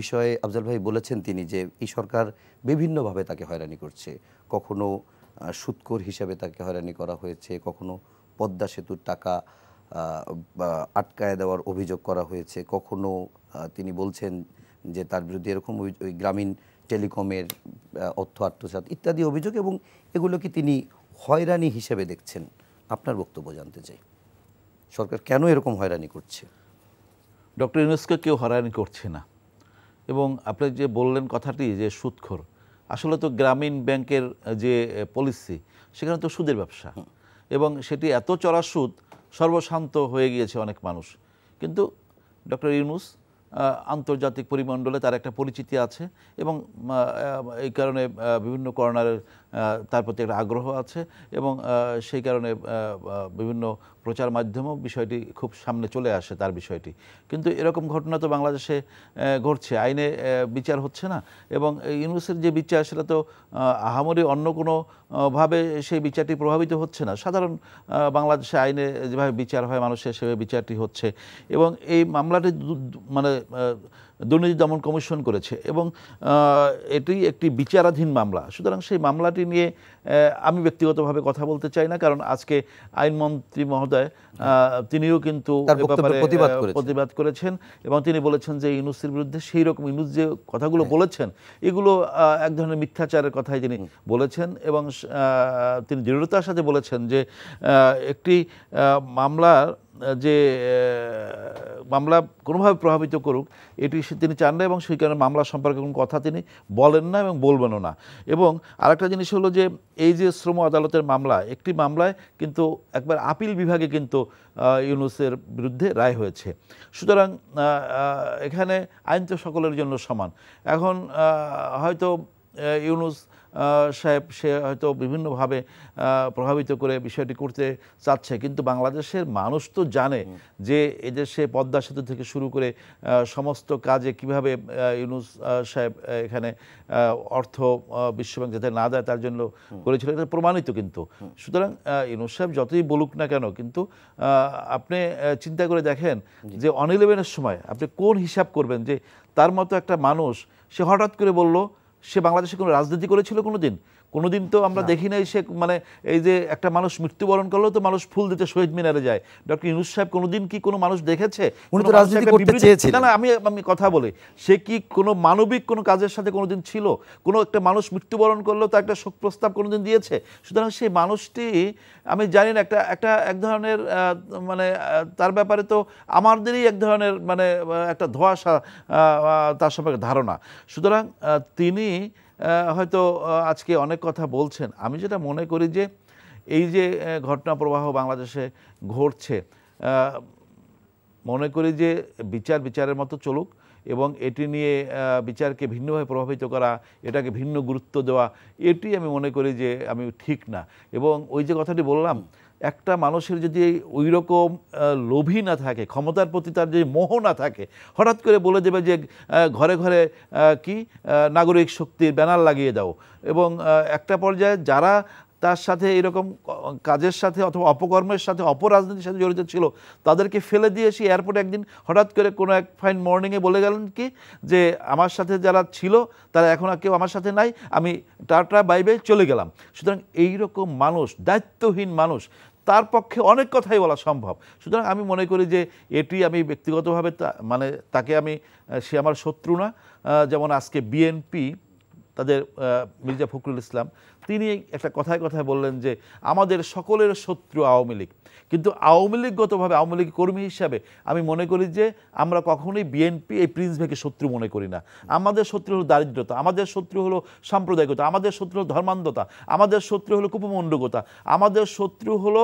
বিষয়ে আফজাল ভাই বলেছেন তিনি যে এই সরকার বিভিন্নভাবে তাকে হয়রানি করছে। কখনো সুদখোর হিসাবে তাকে হয়রানি করা হয়েছে, কখনো পদ্মা সেতুর টাকা আটকায় দেওয়ার অভিযোগ করা হয়েছে, কখনো তিনি বলছেন যে তার বিরুদ্ধে এরকম ওই গ্রামীণ টেলিকমের অর্থ আত্মসাৎ ইত্যাদি অভিযোগ, এবং এগুলোকে তিনি হয়রানি হিসেবে দেখছেন। আপনার বক্তব্য জানতে চাই, সরকার কেন এরকম হয়রানি করছে? ডক্টর ইউনূসকে কেউ হয়রানি করছে না। এবং আপনি যে বললেন কথাটি যে সুদখোর, আসলে তো গ্রামীণ ব্যাংকের যে পলিসি সেখানে তো সুদের ব্যবসা, এবং সেটি এত চড়া সুদ সর্বশান্ত হয়ে গিয়েছে অনেক মানুষ। কিন্তু ডক্টর ইউনূস আন্তর্জাতিক পরিমণ্ডলে তার একটা পরিচিতি আছে এবং এই কারণে বিভিন্ন কর্নারের তার প্রতি একটা আগ্রহ আছে এবং সেই কারণে বিভিন্ন প্রচার মাধ্যমেও বিষয়টি খুব সামনে চলে আসে তার বিষয়টি। কিন্তু এরকম ঘটনা তো বাংলাদেশে ঘটছে, আইনে বিচার হচ্ছে না এবং ইউনূসের যে বিচার সেটা তো আহামরি অন্য কোনো ভাবে সেই বিচারটি প্রভাবিত হচ্ছে না। সাধারণ বাংলাদেশে আইনে যেভাবে বিচার হয় মানুষের সেভাবে বিচারটি হচ্ছে এবং এই মামলাটি মানে দুর্নীতি দমন কমিশন করেছে এবং এটি একটি বিচারাধীন মামলা। সুতরাং সেই মামলাটি নিয়ে আমি ব্যক্তিগতভাবে কথা বলতে চাই না, কারণ আজকে আইনমন্ত্রী মহোদয় তিনিও কিন্তু প্রতিবাদ করেছেন এবং তিনি বলেছেন যে ইউনূসের বিরুদ্ধে সেই রকম ইউনূস যে কথাগুলো বলেছেন এগুলো এক ধরনের মিথ্যাচারের কথাই তিনি বলেছেন এবং তিনি দৃঢ়তার সাথে বলেছেন যে একটি মামলার যে মামলা কোনোভাবে প্রভাবিত করুক এটি তিনি চান না এবং সেই কারণে মামলা সম্পর্কে কোনো কথা তিনি বলেন না এবং বলবেনও না। এবং আরেকটা জিনিস হলো যে এই যে শ্রম আদালতের মামলা, একটি মামলায় কিন্তু একবার আপিল বিভাগে কিন্তু ইউনূসের বিরুদ্ধে রায় হয়েছে। সুতরাং এখানে আইন তো সকলের জন্য সমান। এখন হয়তো ইউনূস সাহেব সে হয়তো বিভিন্নভাবে প্রভাবিত করে বিষয়টি করতে চাচ্ছে, কিন্তু বাংলাদেশের মানুষ তো জানে যে এদেশে পদ্মা সেতু থেকে শুরু করে সমস্ত কাজে কিভাবে ইউনূস সাহেব এখানে অর্থ বিশ্বব্যাংক যাতে না দেয় তার জন্য করেছিল, এটা প্রমাণিত কিন্তু। সুতরাং ইউনূস সাহেব যতই বলুক না কেন, কিন্তু আপনি চিন্তা করে দেখেন যে অন 11-এর সময় আপনি কোন হিসাব করবেন যে তার মতো একটা মানুষ সে হঠাৎ করে বলল সে বাংলাদেশে কোনো রাজনীতি করেছিল কোনোদিন তো আমরা দেখি নাই সে মানে এই যে একটা মানুষ মৃত্যুবরণ করলেও তো মানুষ ফুল দিতে শহীদ মিনারে যায়। ডক্টর ইউনূস সাহেব কোনোদিন কি কোনো মানুষ দেখেছে? না, আমি কথা বলি, সে কি কোনো মানবিক কোনো কাজের সাথে কোনোদিন ছিল? কোনো একটা মানুষ মৃত্যুবরণ করলেও তার একটা শোক প্রস্তাব কোনোদিন দিয়েছে? সুতরাং সেই মানুষটি আমি জানি না এক ধরনের মানে তার ব্যাপারে তো আমাদেরই এক ধরনের মানে একটা ধোঁয়াশা তার সম্পর্কে ধারণা। সুতরাং তিনি হয়তো আজকে অনেক কথা বলছেন। আমি যেটা মনে করি যে এই যে ঘটনা প্রবাহ বাংলাদেশে ঘটছে, মনে করি যে বিচারের মতো চলুক এবং এটি নিয়ে বিচারকে ভিন্নভাবে প্রভাবিত করা, এটাকে ভিন্ন গুরুত্ব দেওয়া, এটি আমি মনে করি যে আমি ঠিক না। এবং ওই যে কথাটি বললাম, একটা মানুষের যদি ওই রকম লোভী না থাকে, ক্ষমতার প্রতি তার যে মোহ না থাকে, হঠাৎ করে বলে দেবে যে ঘরে ঘরে কি নাগরিক শক্তির ব্যানার লাগিয়ে দাও, এবং একটা পর্যায়ে যারা তার সাথে এরকম কাজের সাথে অথবা অপকর্মের সাথে অপরাজনীতির সাথে জড়িত ছিল তাদেরকে ফেলে দিয়ে এসে এয়ারপোর্টে একদিন হঠাৎ করে কোনো এক ফাইন মর্নিংয়ে বলে গেলেন কি যে আমার সাথে যারা ছিল তারা এখন আর কেউ আমার সাথে নাই, আমি টাটা বাই বাই চলে গেলাম। সুতরাং এইরকম মানুষ, দায়িত্বহীন মানুষ, তার পক্ষে অনেক কথাই বলা সম্ভব। সুতরাং আমি মনে করি যে এটি আমি ব্যক্তিগতভাবে মানে তাকে সে আমার শত্রু না। যেমন আজকে বিএনপি তাদের মির্জা ফখরুল ইসলাম তিনি একটা কথায় বললেন যে আমাদের সকলের শত্রু আওয়ামী লীগ, কিন্তু আওয়ামী লীগগতভাবে আওয়ামী লীগ কর্মী হিসাবে আমি মনে করি যে আমরা কখনোই বিএনপি এই প্রিন্স ভাইকে শত্রু মনে করি না। আমাদের শত্রু হলো দারিদ্রতা, আমাদের শত্রু হলো সাম্প্রদায়িকতা, আমাদের শত্রু হলো ধর্মান্ধতা, আমাদের শত্রু হলো কুপমণ্ডকতা, আমাদের শত্রু হলো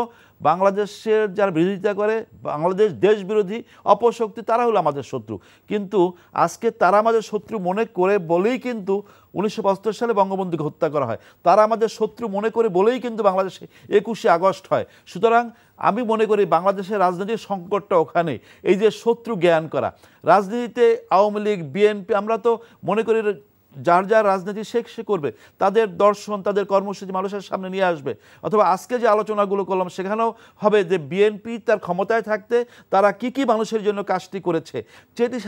বাংলাদেশের যারা বিরোধিতা করে, বাংলাদেশ দেশ বিরোধী অপশক্তি, তারা হলো আমাদের শত্রু। কিন্তু আজকে তারা আমাদের শত্রু মনে করে বলেই কিন্তু 1975 সালে বঙ্গবন্ধুকে হত্যা করা হয়, তারা আমাদের শত্রু মনে করে বলেই কিন্তু বাংলাদেশে 21শে আগস্ট হয়। সুতরাং আমি মনে করি বাংলাদেশের রাজনীতির সংকটটা ওখানে, এই যে শত্রু জ্ঞান করা। রাজনীতিতে আওয়ামী লীগ, বিএনপি, আমরা তো মনে করি যার যার রাজনীতি সে করবে, তাদের দর্শন, তাদের কর্মসূচি মানুষের সামনে নিয়ে আসবে। অথবা আজকে যে আলোচনাগুলো করলাম সেখানেও হবে যে বিএনপি তার ক্ষমতায় থাকতে তারা কি মানুষের জন্য কাজটি করেছে সেটি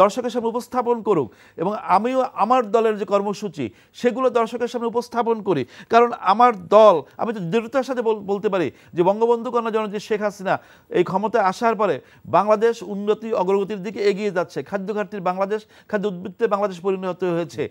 দর্শকের সামনে উপস্থাপন করুক, এবং আমিও আমার দলের যে কর্মসূচি সেগুলো দর্শকের সামনে উপস্থাপন করি। কারণ আমার দল, আমি তো দৃঢ়তার সাথে বলতে পারি যে বঙ্গবন্ধু কন্যা জননেত্রী শেখ হাসিনা এই ক্ষমতায় আসার পরে বাংলাদেশ উন্নতি অগ্রগতির দিকে এগিয়ে যাচ্ছে। খাদ্য ঘাটতির বাংলাদেশ, খাদ্য উদ্বৃত্তে বাংলাদেশ পরিণত হয়েছে।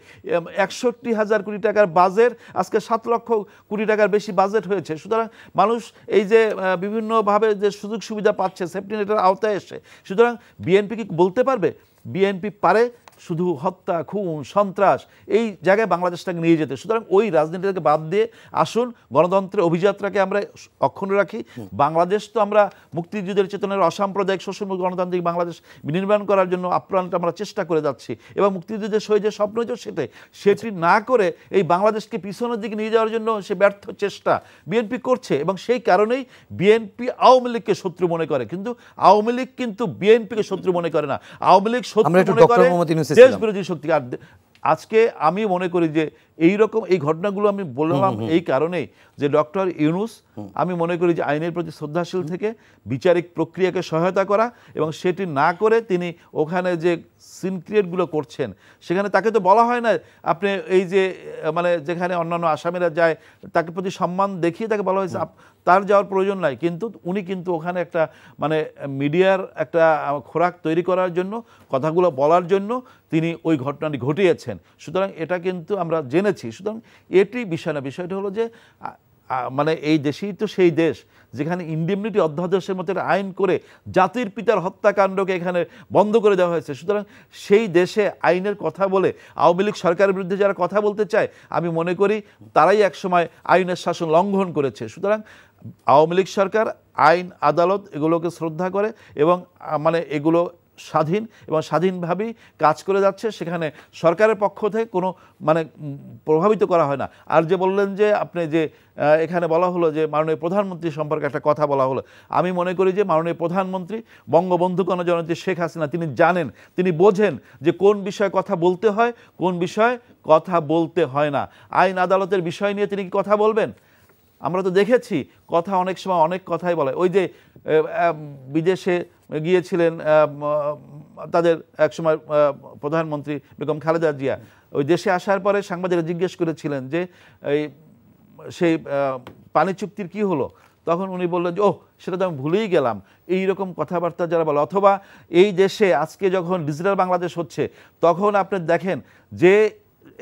61,000 কোটি টাকার বাজেট আজকে 7 লক্ষ কোটি টাকার বেশি বাজেট হয়েছে। সুতরাং মানুষ এই যে বিভিন্নভাবে যে সুযোগ সুবিধা পাচ্ছে সেফটি নেটের আওতায় এসে, সুতরাং বিএনপি কি বলতে পারবে? বিএনপি পারে শুধু হত্যা, খুন, সন্ত্রাস এই জায়গায় বাংলাদেশটাকে নিয়ে যেতে। সুতরাং ওই রাজনীতিটাকে বাদ দিয়ে আসুন গণতন্ত্রের অভিযাত্রাকে আমরা অক্ষুণ্ণ রাখি। বাংলাদেশ তো আমরা মুক্তিযুদ্ধের চেতনার অসাম্প্রদায়িক শোষণ গণতান্ত্রিক বাংলাদেশ বিনির্মাণ করার জন্য আপ্রাণটা আমরা চেষ্টা করে যাচ্ছি, এবং মুক্তিযুদ্ধের শহীদ যে স্বপ্ন সেটি না করে এই বাংলাদেশকে পিছনের দিকে নিয়ে যাওয়ার জন্য সে ব্যর্থ চেষ্টা বিএনপি করছে। এবং সেই কারণেই বিএনপি আওয়ামী লীগকে শত্রু মনে করে, কিন্তু আওয়ামী লীগ কিন্তু বিএনপিকে শত্রু মনে করে না। আওয়ামী লীগ শত্রু মনে করে দেশ বিরোধী শক্তি। আর আজকে আমি মনে করি যে এইরকম এই ঘটনাগুলো আমি বললাম এই কারণেই যে ডক্টর ইউনূস আমি মনে করি যে আইনের প্রতি শ্রদ্ধাশীল থেকে বিচারিক প্রক্রিয়াকে সহায়তা করা, এবং সেটি না করে তিনি ওখানে যে সিন ক্রিয়েটগুলো করছেন সেখানে তাকে তো বলা হয় না আপনি এই যে মানে যেখানে অন্যান্য আসামিরা যায় তাকে প্রতি সম্মান দেখিয়ে তাকে বলা হয়েছে তার যাওয়ার প্রয়োজন নাই, কিন্তু উনি কিন্তু ওখানে একটা মানে মিডিয়ার একটা খোরাক তৈরি করার জন্য কথাগুলো বলার জন্য তিনি ওই ঘটনাটি ঘটিয়েছেন। সুতরাং এটা কিন্তু আমরা জেনেছি। সুতরাং এটি বিষয় না, বিষয়টা হলো যে মানে এই দেশেই তো সেই দেশ যেখানে ইন্ডেমনিটি অধ্যাদেশের মতো একটা আইন করে জাতির পিতার হত্যাকাণ্ডকে এখানে বন্ধ করে দেওয়া হয়েছে। সুতরাং সেই দেশে আইনের কথা বলে আওয়ামী লীগ সরকারের বিরুদ্ধে যারা কথা বলতে চায় আমি মনে করি তারাই একসময় আইনের শাসন লঙ্ঘন করেছে। সুতরাং আওয়ামী লীগ সরকার আইন আদালত এগুলোকে শ্রদ্ধা করে এবং মানে এগুলো স্বাধীন এবং স্বাধীনভাবেই কাজ করে যাচ্ছে, সেখানে সরকারের পক্ষ থেকে কোনো মানে প্রভাবিত করা হয় না। আর যে বললেন যে আপনি যে এখানে বলা হলো যে মাননীয় প্রধানমন্ত্রী সম্পর্কে একটা কথা বলা হলো, আমি মনে করি যে মাননীয় প্রধানমন্ত্রী বঙ্গবন্ধু জননেত্রী শেখ হাসিনা তিনি জানেন, তিনি বোঝেন যে কোন বিষয়ে কথা বলতে হয়, কোন বিষয়ে কথা বলতে হয় না। আইন আদালতের বিষয় নিয়ে তিনি কি কথা বলবেন? আমরা তো দেখেছি কথা অনেক সময় অনেক কথাই বলে। ওই যে বিদেশে গিয়েছিলেন তাদের একসময় প্রধানমন্ত্রী বেগম খালেদা জিয়া, ওই দেশে আসার পরে সাংবাদিকরা জিজ্ঞেস করেছিলেন যে এই সেই পানি চুক্তির কি হলো, তখন উনি বললেন যে সেটা তো আমি ভুলেই গেলাম। এই রকম কথাবার্তা যারা বলে, অথবা এই দেশে আজকে যখন ডিজিটাল বাংলাদেশ হচ্ছে তখন আপনি দেখেন যে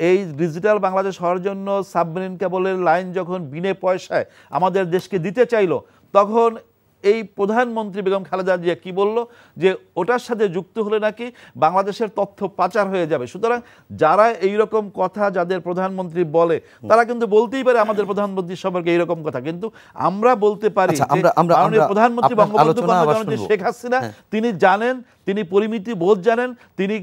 এই ডিজিটাল বাংলাদেশ হওয়ার জন্য সাবমেরিন কেবলের লাইন যখন বিনে পয়সায় আমাদের দেশকে দিতে চাইলো, তখন এই প্রধানমন্ত্রী বেগম খালেদা জিয়া কি বলল যে ওটার সাথে যুক্ত হলে নাকি বাংলাদেশের তথ্য পাচার হয়ে যাবে। সুতরাং যারা এই রকম কথা যাদের প্রধানমন্ত্রী বলে তারা কিন্তু বলতেই পারে আমাদের প্রধানমন্ত্রী সম্পর্কে এইরকম কথা, কিন্তু আমরা বলতে পারি প্রধানমন্ত্রী বঙ্গবন্ধু জননেত্রী শেখ হাসিনা তিনি জানেন, তিনি পরিমিতি বোধ জানেন, তিনি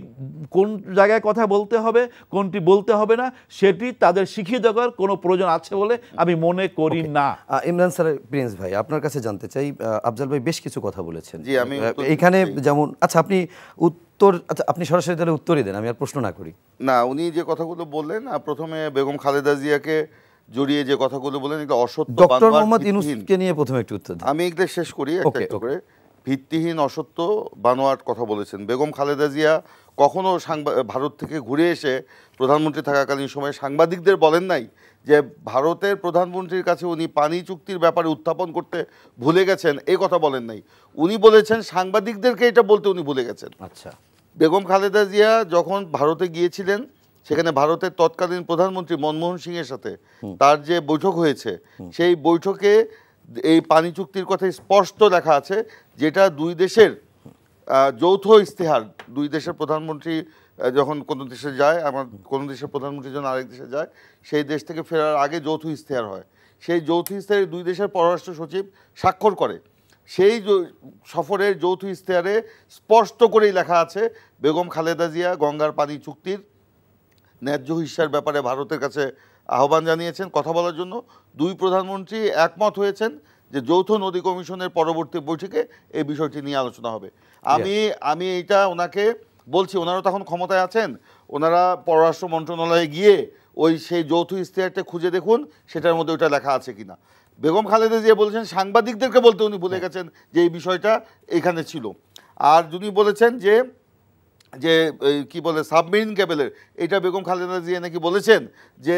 কোন জায়গায় কথা বলতে হবে কোনটি বলতে হবে না সেটি তাদের শিখিয়ে দেওয়ার কোনো প্রয়োজন আছে বলে আমি মনে করি না। ইমরান স্যার, প্রিন্স ভাই আপনার কাছে জানতে চাই, আফজাল ভাই বেশ কিছু কথা বলেছেন জি, আমি এখানে যেমন আপনি উত্তর আপনি সরাসরি তাহলে উত্তরই দেন, আমি আর প্রশ্ন না করি। না, উনি যে কথাগুলো বললেন প্রথমে বেগম খালেদা জিয়াকে জড়িয়ে যে কথাগুলো বললেন এগুলো অসত্য। ডক্টর মোহাম্মদ ইউনূসকে নিয়ে প্রথমে একটু উত্তর দিন। আমি এগুলো শেষ করি একটা করে। ভিত্তিহীন অসত্য বানোয়াট কথা বলেছেন। বেগম খালেদা জিয়া কখনো ভারত থেকে ঘুরে এসে প্রধানমন্ত্রী থাকাকালীন সময়ে সাংবাদিকদের বলেন নাই যে ভারতের প্রধানমন্ত্রীর কাছে উনি পানি চুক্তির ব্যাপারে উত্থাপন করতে ভুলে গেছেন, এই কথা বলেন নাই। উনি বলেছেন সাংবাদিকদেরকে এটা বলতে উনি ভুলে গেছেন। আচ্ছা, বেগম খালেদা জিয়া যখন ভারতে গিয়েছিলেন সেখানে ভারতের তৎকালীন প্রধানমন্ত্রী মনমোহন সিংয়ের সাথে তার যে বৈঠক হয়েছে সেই বৈঠকে এই পানি চুক্তির কথা স্পষ্ট লেখা আছে, যেটা দুই দেশের যৌথ ইস্তেহার। দুই দেশের প্রধানমন্ত্রী যখন কোনো দেশে যায়, আমার কোনো দেশের প্রধানমন্ত্রী যখন আরেক দেশে যায়, সেই দেশ থেকে ফেরার আগে যৌথ ইস্তেহার হয়। সেই যৌথ ইস্তেহারে দুই দেশের পররাষ্ট্র সচিব স্বাক্ষর করে। সেই সফরের যৌথ ইস্তেহারে স্পষ্ট করেই লেখা আছে বেগম খালেদা জিয়া গঙ্গার পানি চুক্তির ন্যায্য হিস্যার ব্যাপারে ভারতের কাছে আহ্বান জানিয়েছেন কথা বলার জন্য। দুই প্রধানমন্ত্রী একমত হয়েছেন যে যৌথ নদী কমিশনের পরবর্তী বৈঠকে এই বিষয়টি নিয়ে আলোচনা হবে। আমি এইটা ওনাকে বলছি, ওনারা তখন ক্ষমতায় আছেন, ওনারা পররাষ্ট্র মন্ত্রণালয়ে গিয়ে সেই যৌথ ইস্তেহারটা খুঁজে দেখুন সেটার মধ্যে ওইটা লেখা আছে কিনা। বেগম খালেদা জিয়া বলেছেন সাংবাদিকদেরকে বলতে উনি ভুলে গেছেন যে এই বিষয়টা এখানে ছিল। আর উনি বলেছেন যে যে কি বলে সাবমেরিন কেবলের, এটা বেগম খালেদা জিয়া নাকি বলেছেন যে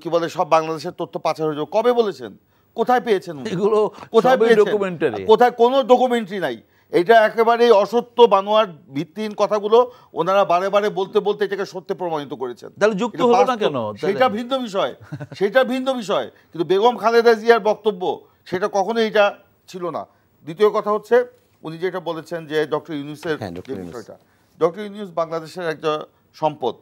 কি বলে সব বাংলাদেশের তথ্য পাচার হয়ে যাবে। কবে বলেছেন? কোথায় পেয়েছেন? এগুলো কোথায় ডকুমেন্টারি? কোথায়? কোনো ডকুমেন্টারি নাই। এটা একেবারে অসত্য বানোয়ার ভিত্তিহীন কথাগুলো ওনারা বারে বারে বলতে বলতে এটাকে সত্যে প্রমাণিত করেছেন। তাহলে যুক্ত হলো না কেন? সেটা ভিন্ন বিষয়, সেটা ভিন্ন বিষয়। কিন্তু বেগম খালেদা জিয়ার বক্তব্য সেটা কখনোই এটা ছিল না। দ্বিতীয় কথা হচ্ছে উনি যেটা বলেছেন যে ডক্টর ইউনূসের যে বিষয়টা, ডক্টর ইউনূস বাংলাদেশের একটা সম্পদ,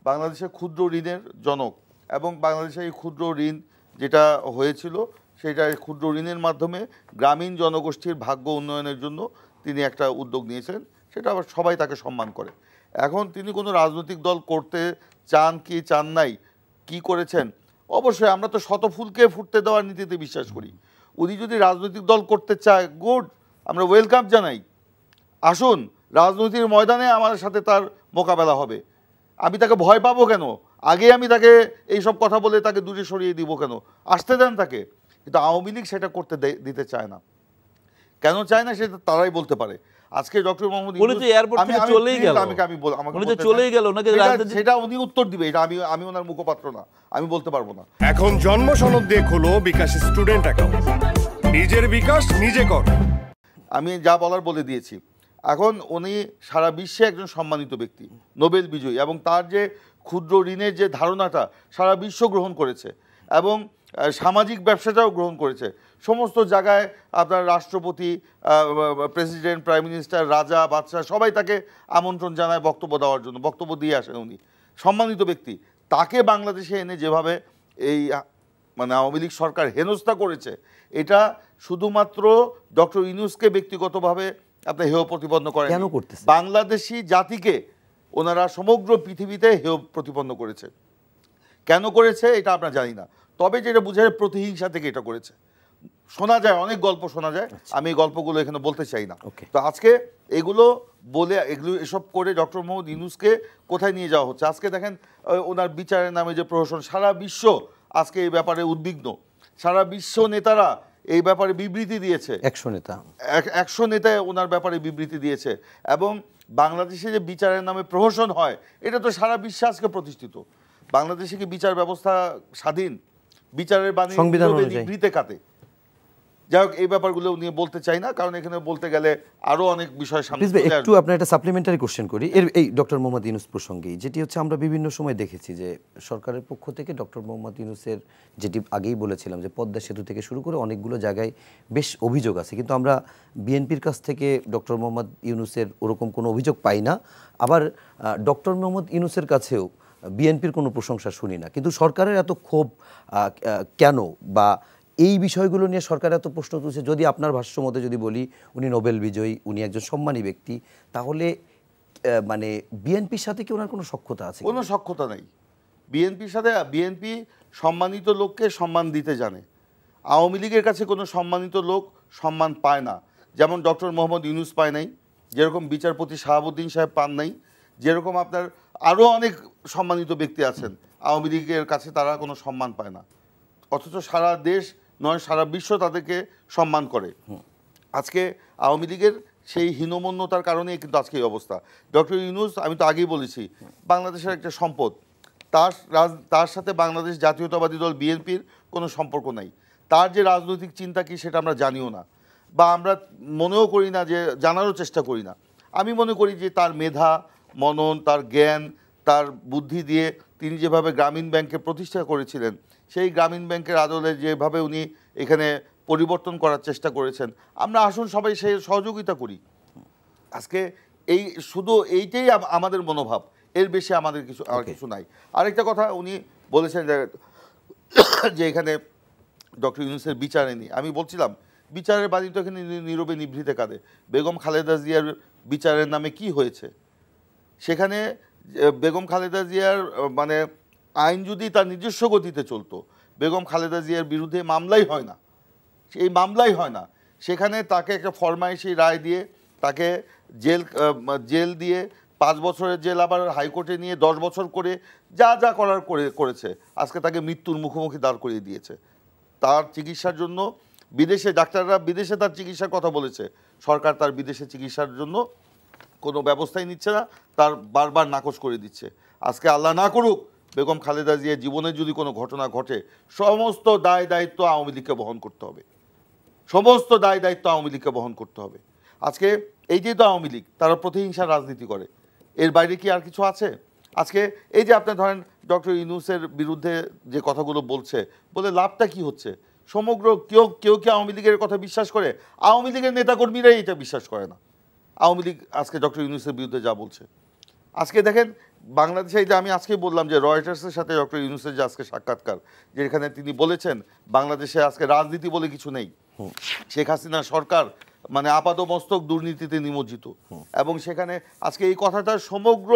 বাংলাদেশের ক্ষুদ্র ঋণের জনক, এবং বাংলাদেশের এই ক্ষুদ্র ঋণ যেটা হয়েছিল সেটা ক্ষুদ্র ঋণের মাধ্যমে গ্রামীণ জনগোষ্ঠীর ভাগ্য উন্নয়নের জন্য তিনি একটা উদ্যোগ নিয়েছেন, সেটা আবার সবাই তাকে সম্মান করে। এখন তিনি কোনো রাজনৈতিক দল করতে চান কি চান নাই, কি করেছেন, অবশ্যই আমরা তো শত ফুলকে ফুটতে দেওয়ার নীতিতে বিশ্বাস করি। উনি যদি রাজনৈতিক দল করতে চায়, গুড, আমরা ওয়েলকাম জানাই, আসুন রাজনৈতিক ময়দানে আমার সাথে তার মোকাবেলা হবে। আমি তাকে ভয় পাবো কেন? আগে আমি তাকে এইসব কথা বলে তাকে দূরে সরিয়ে দিব কেন? আসতে দেন তাকে। কিন্তু আওয়ামী লীগ সেটা করতে দিতে চায় না। কেন চায় না সেটা তারাই বলতে পারে। আজকে ডক্টর মোহাম্মদ সেটা উনি উত্তর দিবে, এটা আমি ওনার মুখপাত্র না, আমি বলতে পারবো না। এখন জন্ম সনদ দিয়ে খোলো বিকাশ স্টুডেন্ট অ্যাকাউন্ট, নিজের বিকাশ নিজে কর। আমি যা বলার বলে দিয়েছি। এখন উনি সারা বিশ্বে একজন সম্মানিত ব্যক্তি, নোবেল বিজয়ী, এবং তার যে ক্ষুদ্র ঋণের যে ধারণাটা সারা বিশ্ব গ্রহণ করেছে, এবং সামাজিক ব্যবসাটাও গ্রহণ করেছে। সমস্ত জায়গায় আপনার রাষ্ট্রপতি, প্রেসিডেন্ট, প্রাইম মিনিস্টার, রাজা, বাদশাহ সবাই তাকে আমন্ত্রণ জানায় বক্তব্য দেওয়ার জন্য, বক্তব্য দিয়ে আসেন উনি, সম্মানিত ব্যক্তি। তাকে বাংলাদেশে এনে যেভাবে এই মানে আওয়ামী লীগ সরকার হেনস্থা করেছে, এটা শুধুমাত্র ডক্টর ইউনূসকে ব্যক্তিগতভাবে আপনি হেয় প্রতিপন্ন করেন, কেন করতেছে? বাংলাদেশি জাতিকে ওনারা সমগ্র পৃথিবীতে হেয় প্রতিপন্ন করেছে। কেন করেছে এটা আমরা জানি না, তবে যেটা বুঝে প্রতিহিংসা থেকে এটা করেছে। শোনা যায়, অনেক গল্প শোনা যায়, আমি এই গল্পগুলো এখানে বলতে চাই না। তো আজকে এগুলো বলে এসব করে ডক্টর মোহাম্মদ ইউনূসকে কোথায় নিয়ে যাওয়া হচ্ছে? আজকে দেখেন ওনার বিচারের নামে যে প্রহসন, সারা বিশ্ব আজকে এই ব্যাপারে উদ্বিগ্ন। সারা বিশ্ব নেতারা এই ব্যাপারে বিবৃতি দিয়েছে, 100 নেতা ওনার ব্যাপারে বিবৃতি দিয়েছে। এবং বাংলাদেশে যে বিচারের নামে প্রহসন হয়, এটা তো সারা বিশ্বে আজকে প্রতিষ্ঠিত। বাংলাদেশে কি বিচার ব্যবস্থা স্বাধীন? বিচারের বাণী নিভৃতে কাটে। যাই হোক, এই ব্যাপারগুলো নিয়ে বলতে চাই না, কারণ এখানে বলতে গেলে আরো অনেক বিষয় সামনে চলে আসবে। একটু আপনার একটা সাপ্লিমেন্টারি কোশ্চেন করি এই ডক্টর মোহাম্মদ ইউনূস প্রসঙ্গেই, যেটি হচ্ছে আমরা বিভিন্ন সময় দেখেছি যে সরকারের পক্ষ থেকে ডক্টর মোহাম্মদ ইউনূসের, যেটি আগেই বলেছিলাম যে পদ্মা সেতু থেকে শুরু করে অনেকগুলো জায়গায় বেশ অভিযোগ আছে, কিন্তু আমরা বিএনপির কাছ থেকে ডক্টর মোহাম্মদ ইউনূসের ওরকম কোনো অভিযোগ পাই না। আবার ডক্টর মোহাম্মদ ইউনূসের কাছেও বিএনপির কোনো প্রশংসা শুনি না। কিন্তু সরকারের এত ক্ষোভ কেন, বা এই বিষয়গুলো নিয়ে সরকার এত প্রশ্ন তুলছে? যদি আপনার ভাষ্য মতে যদি বলি, উনি নোবেল বিজয়ী, উনি একজন সম্মানী ব্যক্তি, তাহলে মানে বিএনপির সাথে কি ওনার কোনো সখ্যতা আছে? কোনো সখ্যতা নেই বিএনপির সাথে। বিএনপি সম্মানিত লোককে সম্মান দিতে জানে। আওয়ামী লীগের কাছে কোনো সম্মানিত লোক সম্মান পায় না। যেমন ডক্টর মোহাম্মদ ইউনূস পায় নাই, যেরকম বিচারপতি শাহাবুদ্দিন সাহেব পান নাই, যেরকম আপনার আরও অনেক সম্মানিত ব্যক্তি আছেন, আওয়ামী লীগের কাছে তারা কোনো সম্মান পায় না। অথচ সারা দেশ নয়, সারা বিশ্ব তাদেরকে সম্মান করে। আজকে আওয়ামী লীগের সেই হীনমন্যতার কারণেই কিন্তু আজকে এই অবস্থা। ডক্টর ইউনূস, আমি তো আগেই বলেছি, বাংলাদেশের একটা সম্পদ। তার সাথে বাংলাদেশ জাতীয়তাবাদী দল বিএনপির কোনো সম্পর্ক নাই। তার যে রাজনৈতিক চিন্তা কি সেটা আমরা জানিও না, বা আমরা মনেও করি না, যে জানারও চেষ্টা করি না। আমি মনে করি যে তার মেধা, মনন, তার জ্ঞান, তার বুদ্ধি দিয়ে তিনি যেভাবে গ্রামীণ ব্যাংকে প্রতিষ্ঠা করেছিলেন, সেই গ্রামীণ ব্যাংকের আদলে যেভাবে উনি এখানে পরিবর্তন করার চেষ্টা করেছেন, আমরা আসুন সবাই সেই সহযোগিতা করি। আজকে এই শুধু এইটাই আমাদের মনোভাব, এর বেশি আমাদের কিছু নাই। আরেকটা কথা উনি বলেছেন যে এখানে ডক্টর ইউনূসের বিচারে নেই। আমি বলছিলাম বিচারের বাণী তো এখানে নীরবে নিভৃতে কাঁদে। বেগম খালেদা জিয়ার বিচারের নামে কি হয়েছে? সেখানে বেগম খালেদা জিয়ার মানে আইন যদি তার নিজস্ব গতিতে চলতো, বেগম খালেদা জিয়ার বিরুদ্ধে মামলাই হয় না, এই মামলাই হয় না। সেখানে তাকে একটা ফরমাইশি রায় দিয়ে তাকে জেল দিয়ে 5 বছরের জেল, আবার হাইকোর্টে নিয়ে 10 বছর করে যা যা করার করেছে। আজকে তাকে মৃত্যুর মুখোমুখি দাঁড় করিয়ে দিয়েছে। তার চিকিৎসার জন্য ডাক্তাররা বিদেশে তার চিকিৎসার কথা বলেছে, সরকার তার বিদেশে চিকিৎসার জন্য কোনো ব্যবস্থাই নিচ্ছে না, তার বারবার নাকচ করে দিচ্ছে। আজকে আল্লাহ না করুক বেগম খালেদা জিয়ার জীবনে যদি কোনো ঘটনা ঘটে, সমস্ত দায় দায়িত্ব আওয়ামী লীগকে বহন করতে হবে, সমস্ত দায় দায়িত্ব আওয়ামী লীগকে বহন করতে হবে। আজকে এই যেহেতু আওয়ামী লীগ, তারা প্রতিহিংসার রাজনীতি করে, এর বাইরে কি আর কিছু আছে? আজকে এই যে আপনি ধরেন ডক্টর ইউনূসের বিরুদ্ধে যে কথাগুলো বলে লাভটা কি হচ্ছে? সমগ্র কেউ কি আওয়ামী লীগের কথা বিশ্বাস করে? আওয়ামী লীগের নেতাকর্মীরাই এটা বিশ্বাস করে না। আওয়ামী লীগ আজকে ডক্টর ইউনূসের বিরুদ্ধে যা বলছে, আজকে দেখেন বাংলাদেশে, এই যে আমি আজকে বললাম যে রয়টার্সের সাথে ডক্টর ইউনূসের যে আজকে সাক্ষাৎকার, যেখানে তিনি বলেছেন বাংলাদেশে আজকে রাজনীতি বলে কিছু নেই, শেখ হাসিনা সরকার মানে আপাতমস্তক দুর্নীতিতে নিমজ্জিত, এবং সেখানে আজকে এই কথাটা সমগ্র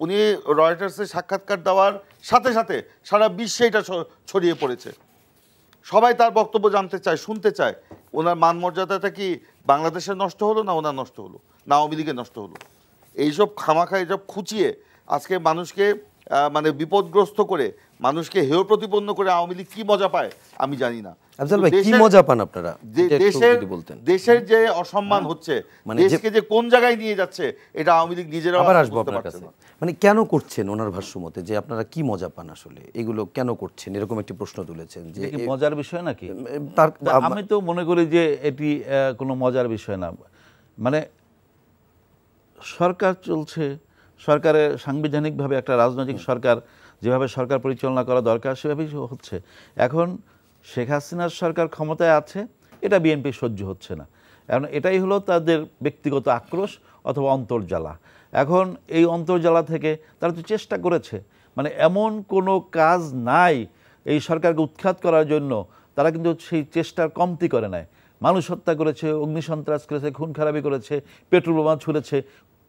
উনি রয়টার্সের সাক্ষাৎকার দেওয়ার সাথে সাথে সারা বিশ্বে এটা ছড়িয়ে পড়েছে। সবাই তার বক্তব্য জানতে চায়, শুনতে চায়। ওনার মান মর্যাদাটা কি বাংলাদেশের নষ্ট হলো, না ওনার নষ্ট হলো, না আওয়ামী লীগের নষ্ট হলো? এইসব খামাখা এইসব খুঁচিয়ে আজকে মানুষকে মানে বিপদগ্রস্ত করে, মানুষকে হেয় প্রতিপন্ন করে আওয়ামী লীগ কি মজা পায় আমি জানি না। আফজাল ভাই, কি মজা পান আপনারা? দেশের যে অসম্মান হচ্ছে, দেশকে যে কোন জায়গায় নিয়ে যাচ্ছে, এটা আওয়ামী লীগ নিজেরাও আবার আসবো আপনার কাছে। মানে কেন করছেন ওনার ভাষ্য মতে যে আপনারা কি মজা পান, আসলে এগুলো কেন করছেন, এরকম একটি প্রশ্ন তুলেছেন যে মজার বিষয় নাকি? তার আমি তো মনে করি যে এটি কোনো মজার বিষয় না। মানে সরকার চলছে, সরকারের সাংবিধানিকভাবে একটা রাজনৈতিক সরকার যেভাবে সরকার পরিচালনা করা দরকার সেভাবেই হচ্ছে। এখন শেখ হাসিনার সরকার ক্ষমতায় আছে, এটা বিএনপি সহ্য হচ্ছে না। এখন এটাই হলো তাদের ব্যক্তিগত আক্রোশ অথবা অন্তর্জ্বালা। এখন এই অন্তর্জ্বালা থেকে তারা তো চেষ্টা করেছে, মানে এমন কোনো কাজ নাই এই সরকারকে উৎখাত করার জন্য, তারা কিন্তু সেই চেষ্টার কমতি করে নাই। মানুষ হত্যা করেছে, অগ্নিসন্ত্রাস করেছে, খুন খারাপি করেছে, পেট্রোল বোমা ছুঁড়েছে,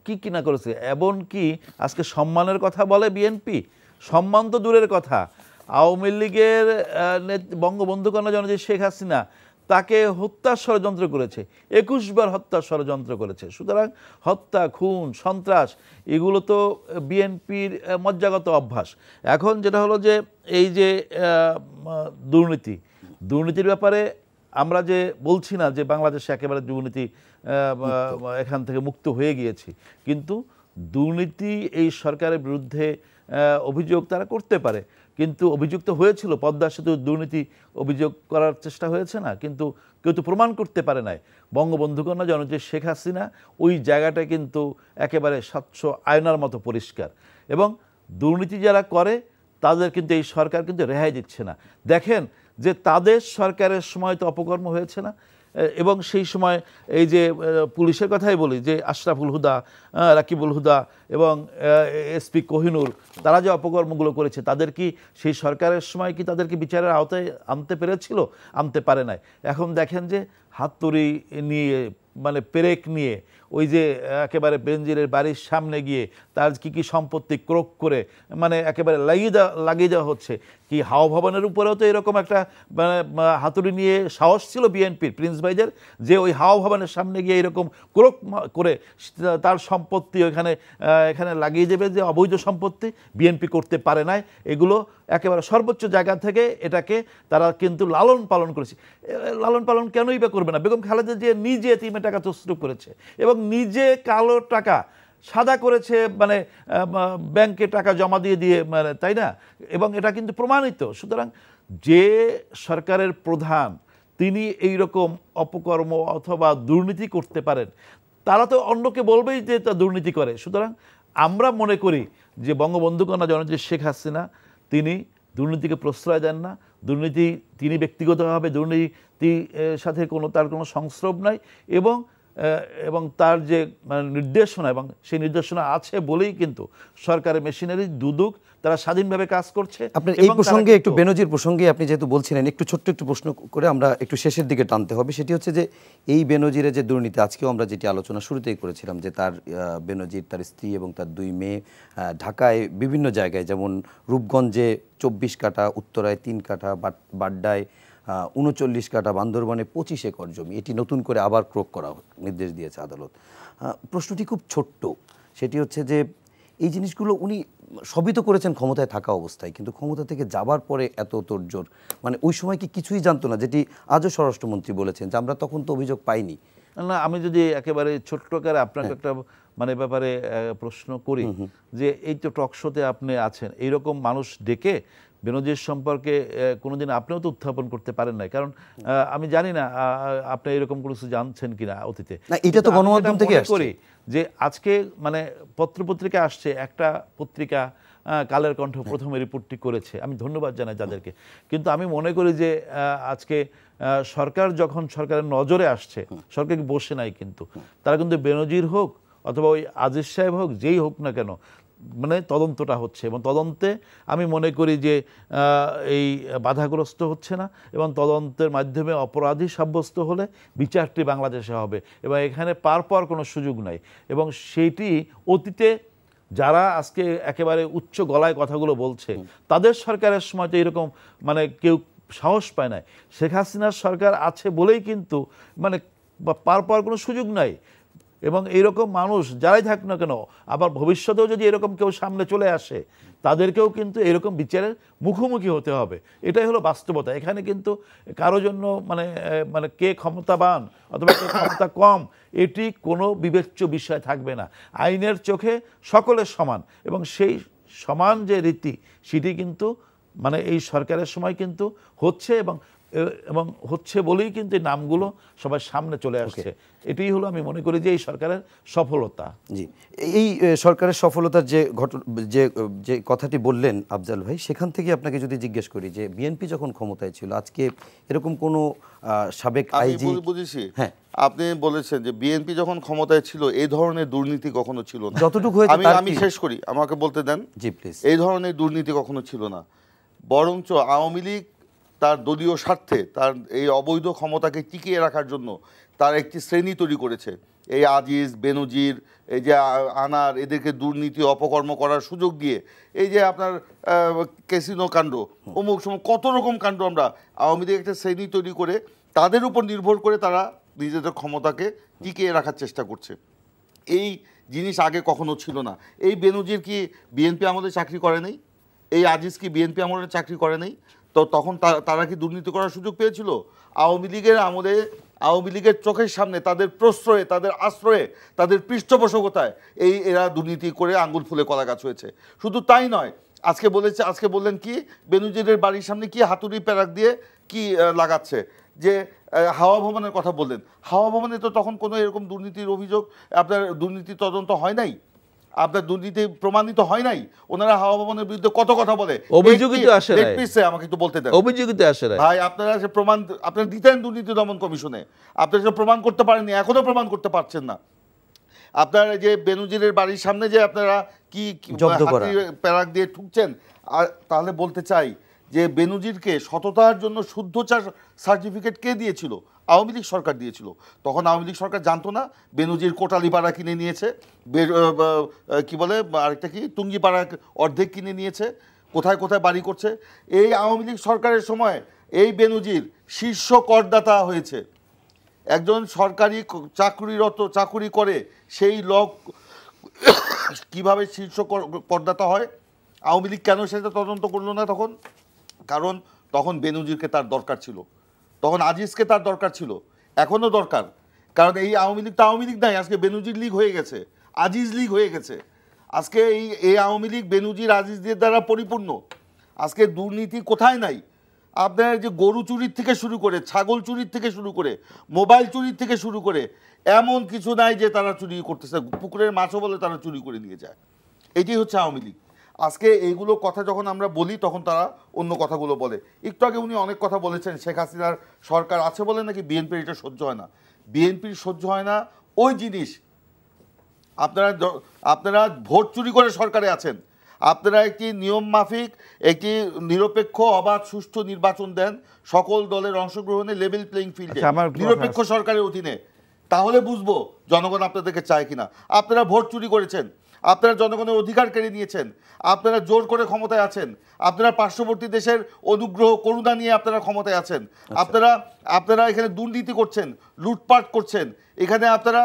কি না করেছে। এমনকি আজকে সম্মানের কথা বলে বিএনপি, সম্মান তো দূরের কথা, আওয়ামী লীগের বঙ্গবন্ধু কন্যা জননেত্রী শেখ হাসিনা তাকে হত্যার ষড়যন্ত্র করেছে, 21 বার হত্যার ষড়যন্ত্র করেছে। সুতরাং হত্যা, খুন, সন্ত্রাস এগুলো তো বিএনপির মজ্জাগত অভ্যাস। এখন যেটা হলো যে এই যে দুর্নীতির ব্যাপারে আমরা যে বলছি না যে বাংলাদেশে একেবারে দুর্নীতি এখান থেকে মুক্ত হয়ে গিয়েছি, কিন্তু দুর্নীতি এই সরকারের বিরুদ্ধে অভিযোগ তারা করতে পারে, কিন্তু অভিযুক্ত হয়েছিল পদ্মা সেতু দুর্নীতি অভিযোগ করার চেষ্টা হয়েছে না, কিন্তু কেউ তো প্রমাণ করতে পারে নাই। বঙ্গবন্ধু কন্যা জননেত্রী শেখ হাসিনা ওই জায়গাটা কিন্তু একেবারে স্বচ্ছ আয়নার মতো পরিষ্কার, এবং দুর্নীতি যারা করে তাদের কিন্তু এই সরকার কিন্তু রেহাই দিচ্ছে না। দেখেন যে তাদের সরকারের সময় তো অপকর্ম হয়েছে না, এবং সেই সময় এই যে পুলিশের কথাই বলি যে আশরাফুল হুদা, রাকিবুল হুদা এবং এসপি কোহিনুর, তারা যে অপকর্মগুলো করেছে, তাদের কি সেই সরকারের সময় কি তাদেরকে বিচারের আওতায় আনতে পেরেছিল? আনতে পারে নাই। এখন দেখেন যে হাতুড়ি নিয়ে, মানে পেরেক নিয়ে ওই যে একেবারে বেনজিরের বাড়ির সামনে গিয়ে তার কি সম্পত্তি ক্রোক করে মানে একেবারে লাগিয়ে দেওয়া হচ্ছে। কি হাওয়া ভবনের উপরেও তো এরকম একটা মানে হাতুড়ি নিয়ে সাহস ছিল বিএনপির প্রিন্স ভাইদের, যে ওই হাওয়া ভবনের সামনে গিয়ে এরকম ক্রোক করে তার সম্পত্তি এখানে লাগিয়ে দেবে, যে অবৈধ সম্পত্তি। বিএনপি করতে পারে নাই এগুলো, একেবারে সর্বোচ্চ জায়গা থেকে এটাকে তারা কিন্তু লালন পালন করেছে। লালন পালন কেনই বা করবে না? বেগম খালেদা জিয়া নিজে এতিমের টাকা তসরুপ করেছে এবং নিজে কালো টাকা সাদা করেছে, মানে ব্যাংকে টাকা জমা দিয়ে মানে, তাই না? এবং এটা কিন্তু প্রমাণিত। সুতরাং যে সরকারের প্রধান তিনি এই রকম অপকর্ম অথবা দুর্নীতি করতে পারেন, তারা তো অন্যকে বলবেই যে তা দুর্নীতি করে। সুতরাং আমরা মনে করি যে বঙ্গবন্ধু কন্যা জননেত্রী শেখ হাসিনা তিনি দুর্নীতিকে প্রশ্রয় দেন না। তিনি ব্যক্তিগতভাবে দুর্নীতির সাথে তার কোনো সংস্রব নাই, এবং তার যে মানে নির্দেশনা, এবং সেই নির্দেশনা আছে বলেই কিন্তু সরকারের মেশিনারি দুদক তারা স্বাধীনভাবে কাজ করছে। আপনার এই প্রসঙ্গে একটু বেনজির প্রসঙ্গে আপনি যেহেতু বলছিলেন, একটু ছোট্ট একটু প্রশ্ন করে আমরা একটু শেষের দিকে টানতে হবে। সেটি হচ্ছে যে এই বেনজিরের যে দুর্নীতি, আজকেও আমরা যেটি আলোচনা শুরুতেই করেছিলাম যে তার বেনজির, তার স্ত্রী এবং তার 2 মেয়ে ঢাকায় বিভিন্ন জায়গায়, যেমন রূপগঞ্জে 24 কাঠা, উত্তরায় 3 কাঠা, বাড্ডায় 39 কাঠা, বান্দরবানে 25 একর জমি, এটি নতুন করে আবার ক্রোক করা নির্দেশ দিয়েছে আদালত। প্রশ্নটি খুব ছোট্ট, সেটি হচ্ছে যে এই জিনিসগুলো উনি সবই তো করেছেন ক্ষমতায় থাকা অবস্থায়, কিন্তু ক্ষমতা থেকে যাবার পরে এত তোড়জোড়, মানে ওই সময় কি কিছুই জানতো না? যেটি আজও স্বরাষ্ট্রমন্ত্রী বলেছেন যে আমরা তখন তো অভিযোগ পাইনি। না, আমি যদি একেবারে ছোট্ট আকারে আপনাকে একটা মানে ব্যাপারে প্রশ্ন করি, যে এই তো টক শোতে আপনি আছেন, এইরকম মানুষ ডেকে বেনজির সম্পর্কে কোনোদিন আপনিও তো উত্থাপন করতে পারেন নাই, কারণ আমি জানি না আপনি এরকম কোনো কিছু জানছেন কিনা অতীতে। এটা তো গণমাধ্যম থেকে করি যে আজকে মানে পত্রপত্রিকা আসছে, একটা পত্রিকা কালের কণ্ঠ প্রথমে রিপোর্টটি করেছে, আমি ধন্যবাদ জানাই তাদেরকে। কিন্তু আমি মনে করি যে আজকে সরকার যখন সরকারের নজরে আসছে, সরকার বসে নাই, কিন্তু তারা কিন্তু বেনজির হোক অথবা ওই আজিজ সাহেব হোক, যেই হোক না কেন, মানে তদন্তটা হচ্ছে, এবং তদন্তে আমি মনে করি যে এই বাধাগ্রস্ত হচ্ছে না, এবং তদন্তের মাধ্যমে অপরাধী সাব্যস্ত হলে বিচারটি বাংলাদেশে হবে, এবং এখানে পার পাওয়ার কোনো সুযোগ নাই। এবং সেইটি অতীতে যারা আজকে একেবারে উচ্চ গলায় কথাগুলো বলছে, তাদের সরকারের সময় তো এরকম মানে কেউ সাহস পায় না। শেখ হাসিনার সরকার আছে বলেই কিন্তু মানে পার পাওয়ার কোনো সুযোগ নাই। এবং এইরকম মানুষ যারাই থাক না কেন, আবার ভবিষ্যতেও যদি এরকম কেউ সামনে চলে আসে, তাদেরকেও কিন্তু এরকম বিচারের মুখোমুখি হতে হবে। এটাই হলো বাস্তবতা। এখানে কিন্তু কারো জন্য মানে মানে কে ক্ষমতাবান অথবা কে ক্ষমতা কম, এটি কোনো বিবেচ্য বিষয় থাকবে না। আইনের চোখে সকলের সমান, এবং সেই সমান যে রীতি সেটি কিন্তু মানে এই সরকারের সময় কিন্তু হচ্ছে, এবং হচ্ছে বলেই কিন্তু এই নামগুলো সবার সামনে চলে আসছে। এটাই হলো আমি মনে করি যে এই সরকারের সফলতা। জি, এই সরকারের সফলতার যে কথাটি বললেন আফজাল ভাই, সেখান থেকে আপনাকে যদি জিজ্ঞেস করি যে বিএনপি যখন ক্ষমতায় ছিল, আজকে এরকম কোনো সাবেক আইজি বুঝেছি, হ্যাঁ আপনি বলেছেন যে বিএনপি যখন ক্ষমতায় ছিল এই ধরনের দুর্নীতি কখনো ছিল না। যতটুকু হয়েছে আমি শেষ করি, আমাকে বলতে দেন। জি প্লিজ। এই ধরনের দুর্নীতি কখনো ছিল না, বরঞ্চ আওয়ামী লীগ তার দলীয় স্বার্থে তার এই অবৈধ ক্ষমতাকে টিকিয়ে রাখার জন্য তার একটি শ্রেণী তৈরি করেছে। এই আজিজ, বেনজির, এই যে আনার, এদেরকে দুর্নীতি অপকর্ম করার সুযোগ দিয়ে এই যে আপনার ক্যাসিনো কাণ্ড, অমুক সময় কত রকম কাণ্ড, আমরা আওয়ামী লীগ একটা শ্রেণী তৈরি করে তাদের উপর নির্ভর করে তারা নিজেদের ক্ষমতাকে টিকিয়ে রাখার চেষ্টা করছে। এই জিনিস আগে কখনো ছিল না। এই বেনজির কি বিএনপি আমলে চাকরি করে নাই? এই আজিজ কি বিএনপি আমলে চাকরি করে নাই? তো তখন তারা কি দুর্নীতি করার সুযোগ পেয়েছিল? আওয়ামী লীগের আমলে আওয়ামী লীগের চোখের সামনে তাদের প্রশ্রয়ে, তাদের আশ্রয়ে, তাদের পৃষ্ঠপোষকতায় এরা দুর্নীতি করে আঙ্গুল ফুলে কলা গাছ হয়েছে। শুধু তাই নয়, আজকে বললেন কি বেনজিরের বাড়ির সামনে কি হাতুড়ি প্যারাক দিয়ে কি লাগাচ্ছে, যে হাওয়া ভবনের কথা বললেন। হাওয়া ভবনে তো তখন কোনো এরকম দুর্নীতির অভিযোগ, আপনার দুর্নীতি তদন্ত হয় নাই, আপনার দুর্নীতি প্রমাণিত হয় নাই। ওনারা হাওয়া ভবনের বিরুদ্ধে কত কথা বলে, অভিযোগই তো আসে নাই। আমাকে একটু বলতে দেন। অভিযোগই তো আসে নাই ভাই, আপনারা যে প্রমাণ আপনারা দিতেন দুর্নীতি দমন কমিশনে, আপনারা যে প্রমাণ করতে পারেননি, এখনো প্রমাণ করতে পারছেন না। আপনারা যে বেনজিরের বাড়ির সামনে যে আপনারা কি প্যারাক দিয়ে ঠুকছেন, আর তাহলে বলতে চাই যে বেনজিরকে সততার জন্য শুদ্ধ সার্টিফিকেট কে দিয়েছিল? আওয়ামী লীগ সরকার দিয়েছিল। তখন আওয়ামী লীগ সরকার জানতো না বেনজির কোটালীপাড়া কিনে নিয়েছে, কি বলে আরেকটা কি টুঙ্গিপাড়া অর্ধেক কিনে নিয়েছে, কোথায় কোথায় বাড়ি করছে। এই আওয়ামী লীগ সরকারের সময় এই বেনজির শীর্ষ করদাতা হয়েছে। একজন সরকারি চাকুরি করে সেই লোক কিভাবে শীর্ষ করদাতা হয়? আওয়ামী লীগ কেন সেটা তদন্ত করলো না তখন? কারণ তখন বেনজিরকে তার দরকার ছিল, তখন আজিজকে তার দরকার ছিল, এখনও দরকার। কারণ এই আওয়ামী লীগ তো আওয়ামী লীগ নাই, আজকে বেনজির লীগ হয়ে গেছে, আজিজ লীগ হয়ে গেছে। আজকে এই আওয়ামী লীগ বেনজির আজিজদের দ্বারা পরিপূর্ণ। আজকে দুর্নীতি কোথায় নাই? আপনার যে গরু চুরির থেকে শুরু করে, ছাগল চুরির থেকে শুরু করে, মোবাইল চুরির থেকে শুরু করে এমন কিছু নাই যে তারা চুরি করতেছে। পুকুরের মাছও বলে তারা চুরি করে নিয়ে যায়। এটি হচ্ছে আওয়ামী লীগ। আজকে এইগুলো কথা যখন আমরা বলি তখন তারা অন্য কথাগুলো বলে। একটু আগে উনি অনেক কথা বলেছেন, শেখ হাসিনার সরকার আছে বলে নাকি বিএনপির এটা সহ্য হয় না। বিএনপির সহ্য হয় না ওই জিনিস, আপনারা ভোট চুরি করে সরকারে আছেন, আপনারা একটি নিয়ম মাফিক, একটি নিরপেক্ষ অবাধ সুষ্ঠু নির্বাচন দেন সকল দলের অংশগ্রহণে, লেভেল প্লেইং ফিল্ডে, নিরপেক্ষ সরকারের অধীনে, তাহলে বুঝবো জনগণ আপনাদেরকে চায় কিনা। আপনারা ভোট চুরি করেছেন, আপনারা জনগণের অধিকার কেড়ে নিয়েছেন, আপনারা জোর করে ক্ষমতায় আছেন, আপনারা পার্শ্ববর্তী দেশের অনুগ্রহ করুণা নিয়ে আপনারা ক্ষমতায় আছেন, আপনারা এখানে দুর্নীতি করছেন, লুটপাট করছেন, এখানে আপনারা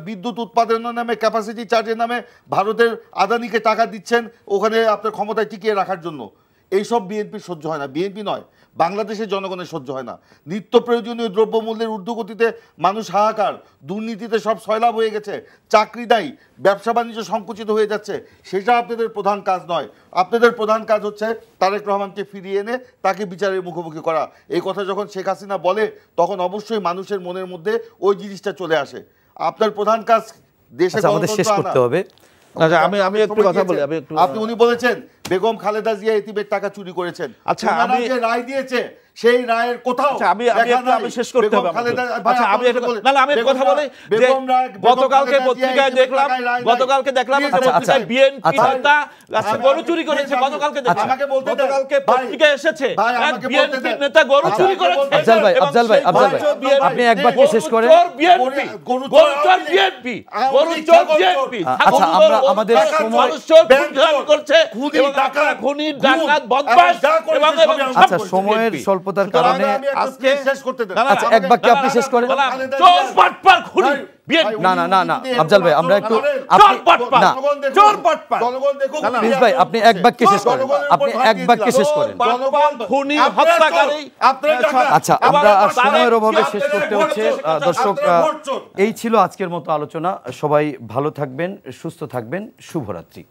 বিদ্যুৎ উৎপাদনের নামে, ক্যাপাসিটি চার্জের নামে ভারতের আদানিকে টাকা দিচ্ছেন ওখানে আপনার ক্ষমতায় টিকিয়ে রাখার জন্য। এইসব বিএনপির সহ্য হয় না, বিএনপি নয়, বাংলাদেশের জনগণের সহ্য হয় না। নিত্য প্রয়োজনীয় দ্রব্যমূল্যের ঊর্ধ্বগতিতে মানুষ হাহাকার, দুর্নীতিতে সব সয়লাভ হয়ে গেছে, চাকরি নাই, ব্যবসা বাণিজ্য সংকুচিত হয়ে যাচ্ছে। সেটা আপনাদের প্রধান কাজ নয়। আপনাদের প্রধান কাজ হচ্ছে তারেক রহমানকে ফিরিয়ে এনে তাকে বিচারের মুখোমুখি করা। এই কথা যখন শেখ হাসিনা বলে তখন অবশ্যই মানুষের মনের মধ্যে ওই জিনিসটা চলে আসে। আপনার প্রধান কাজ দেশে শেষ করতে হবে। আচ্ছা, আমি একটু কথা বলি। উনি বলেছেন বেগম খালেদা জিয়া এতিমের টাকা চুরি করেছেন। আচ্ছা, আমি যে রায় দিয়েছে সেই রায়ের কোথাও আচ্ছা, আমি শেষ করতে হবে আমাকে। আচ্ছা, আমি কথা বলি যে গতকালকে পত্রিকায় দেখলাম বিএনপি নেতা গরু চুরি করেছে। গতকালকে পত্রিকায় এসেছে বিএনপি নেতা গরু চুরি করেছে। আফজাল ভাই আপনি এক বাক্যে শেষ করেন। আচ্ছা, আমরা আমাদের আচ্ছা সময়ের স্বল্পতার কারণে আজকে শেষ করতে দেন। আচ্ছা এক বাক্যে আপনি শেষ করেন। না আফজাল ভাই আমরা একটু প্লিজ ভাই আপনি এক বাক্যে শেষ করেন। আপনি এক বাক্যে শেষ করেন। আচ্ছা আমরা সময়ের অভাবে শেষ করতে হচ্ছে। দর্শক এই ছিল আজকের মতো আলোচনা। সবাই ভালো থাকবেন, সুস্থ থাকবেন। শুভরাত্রি।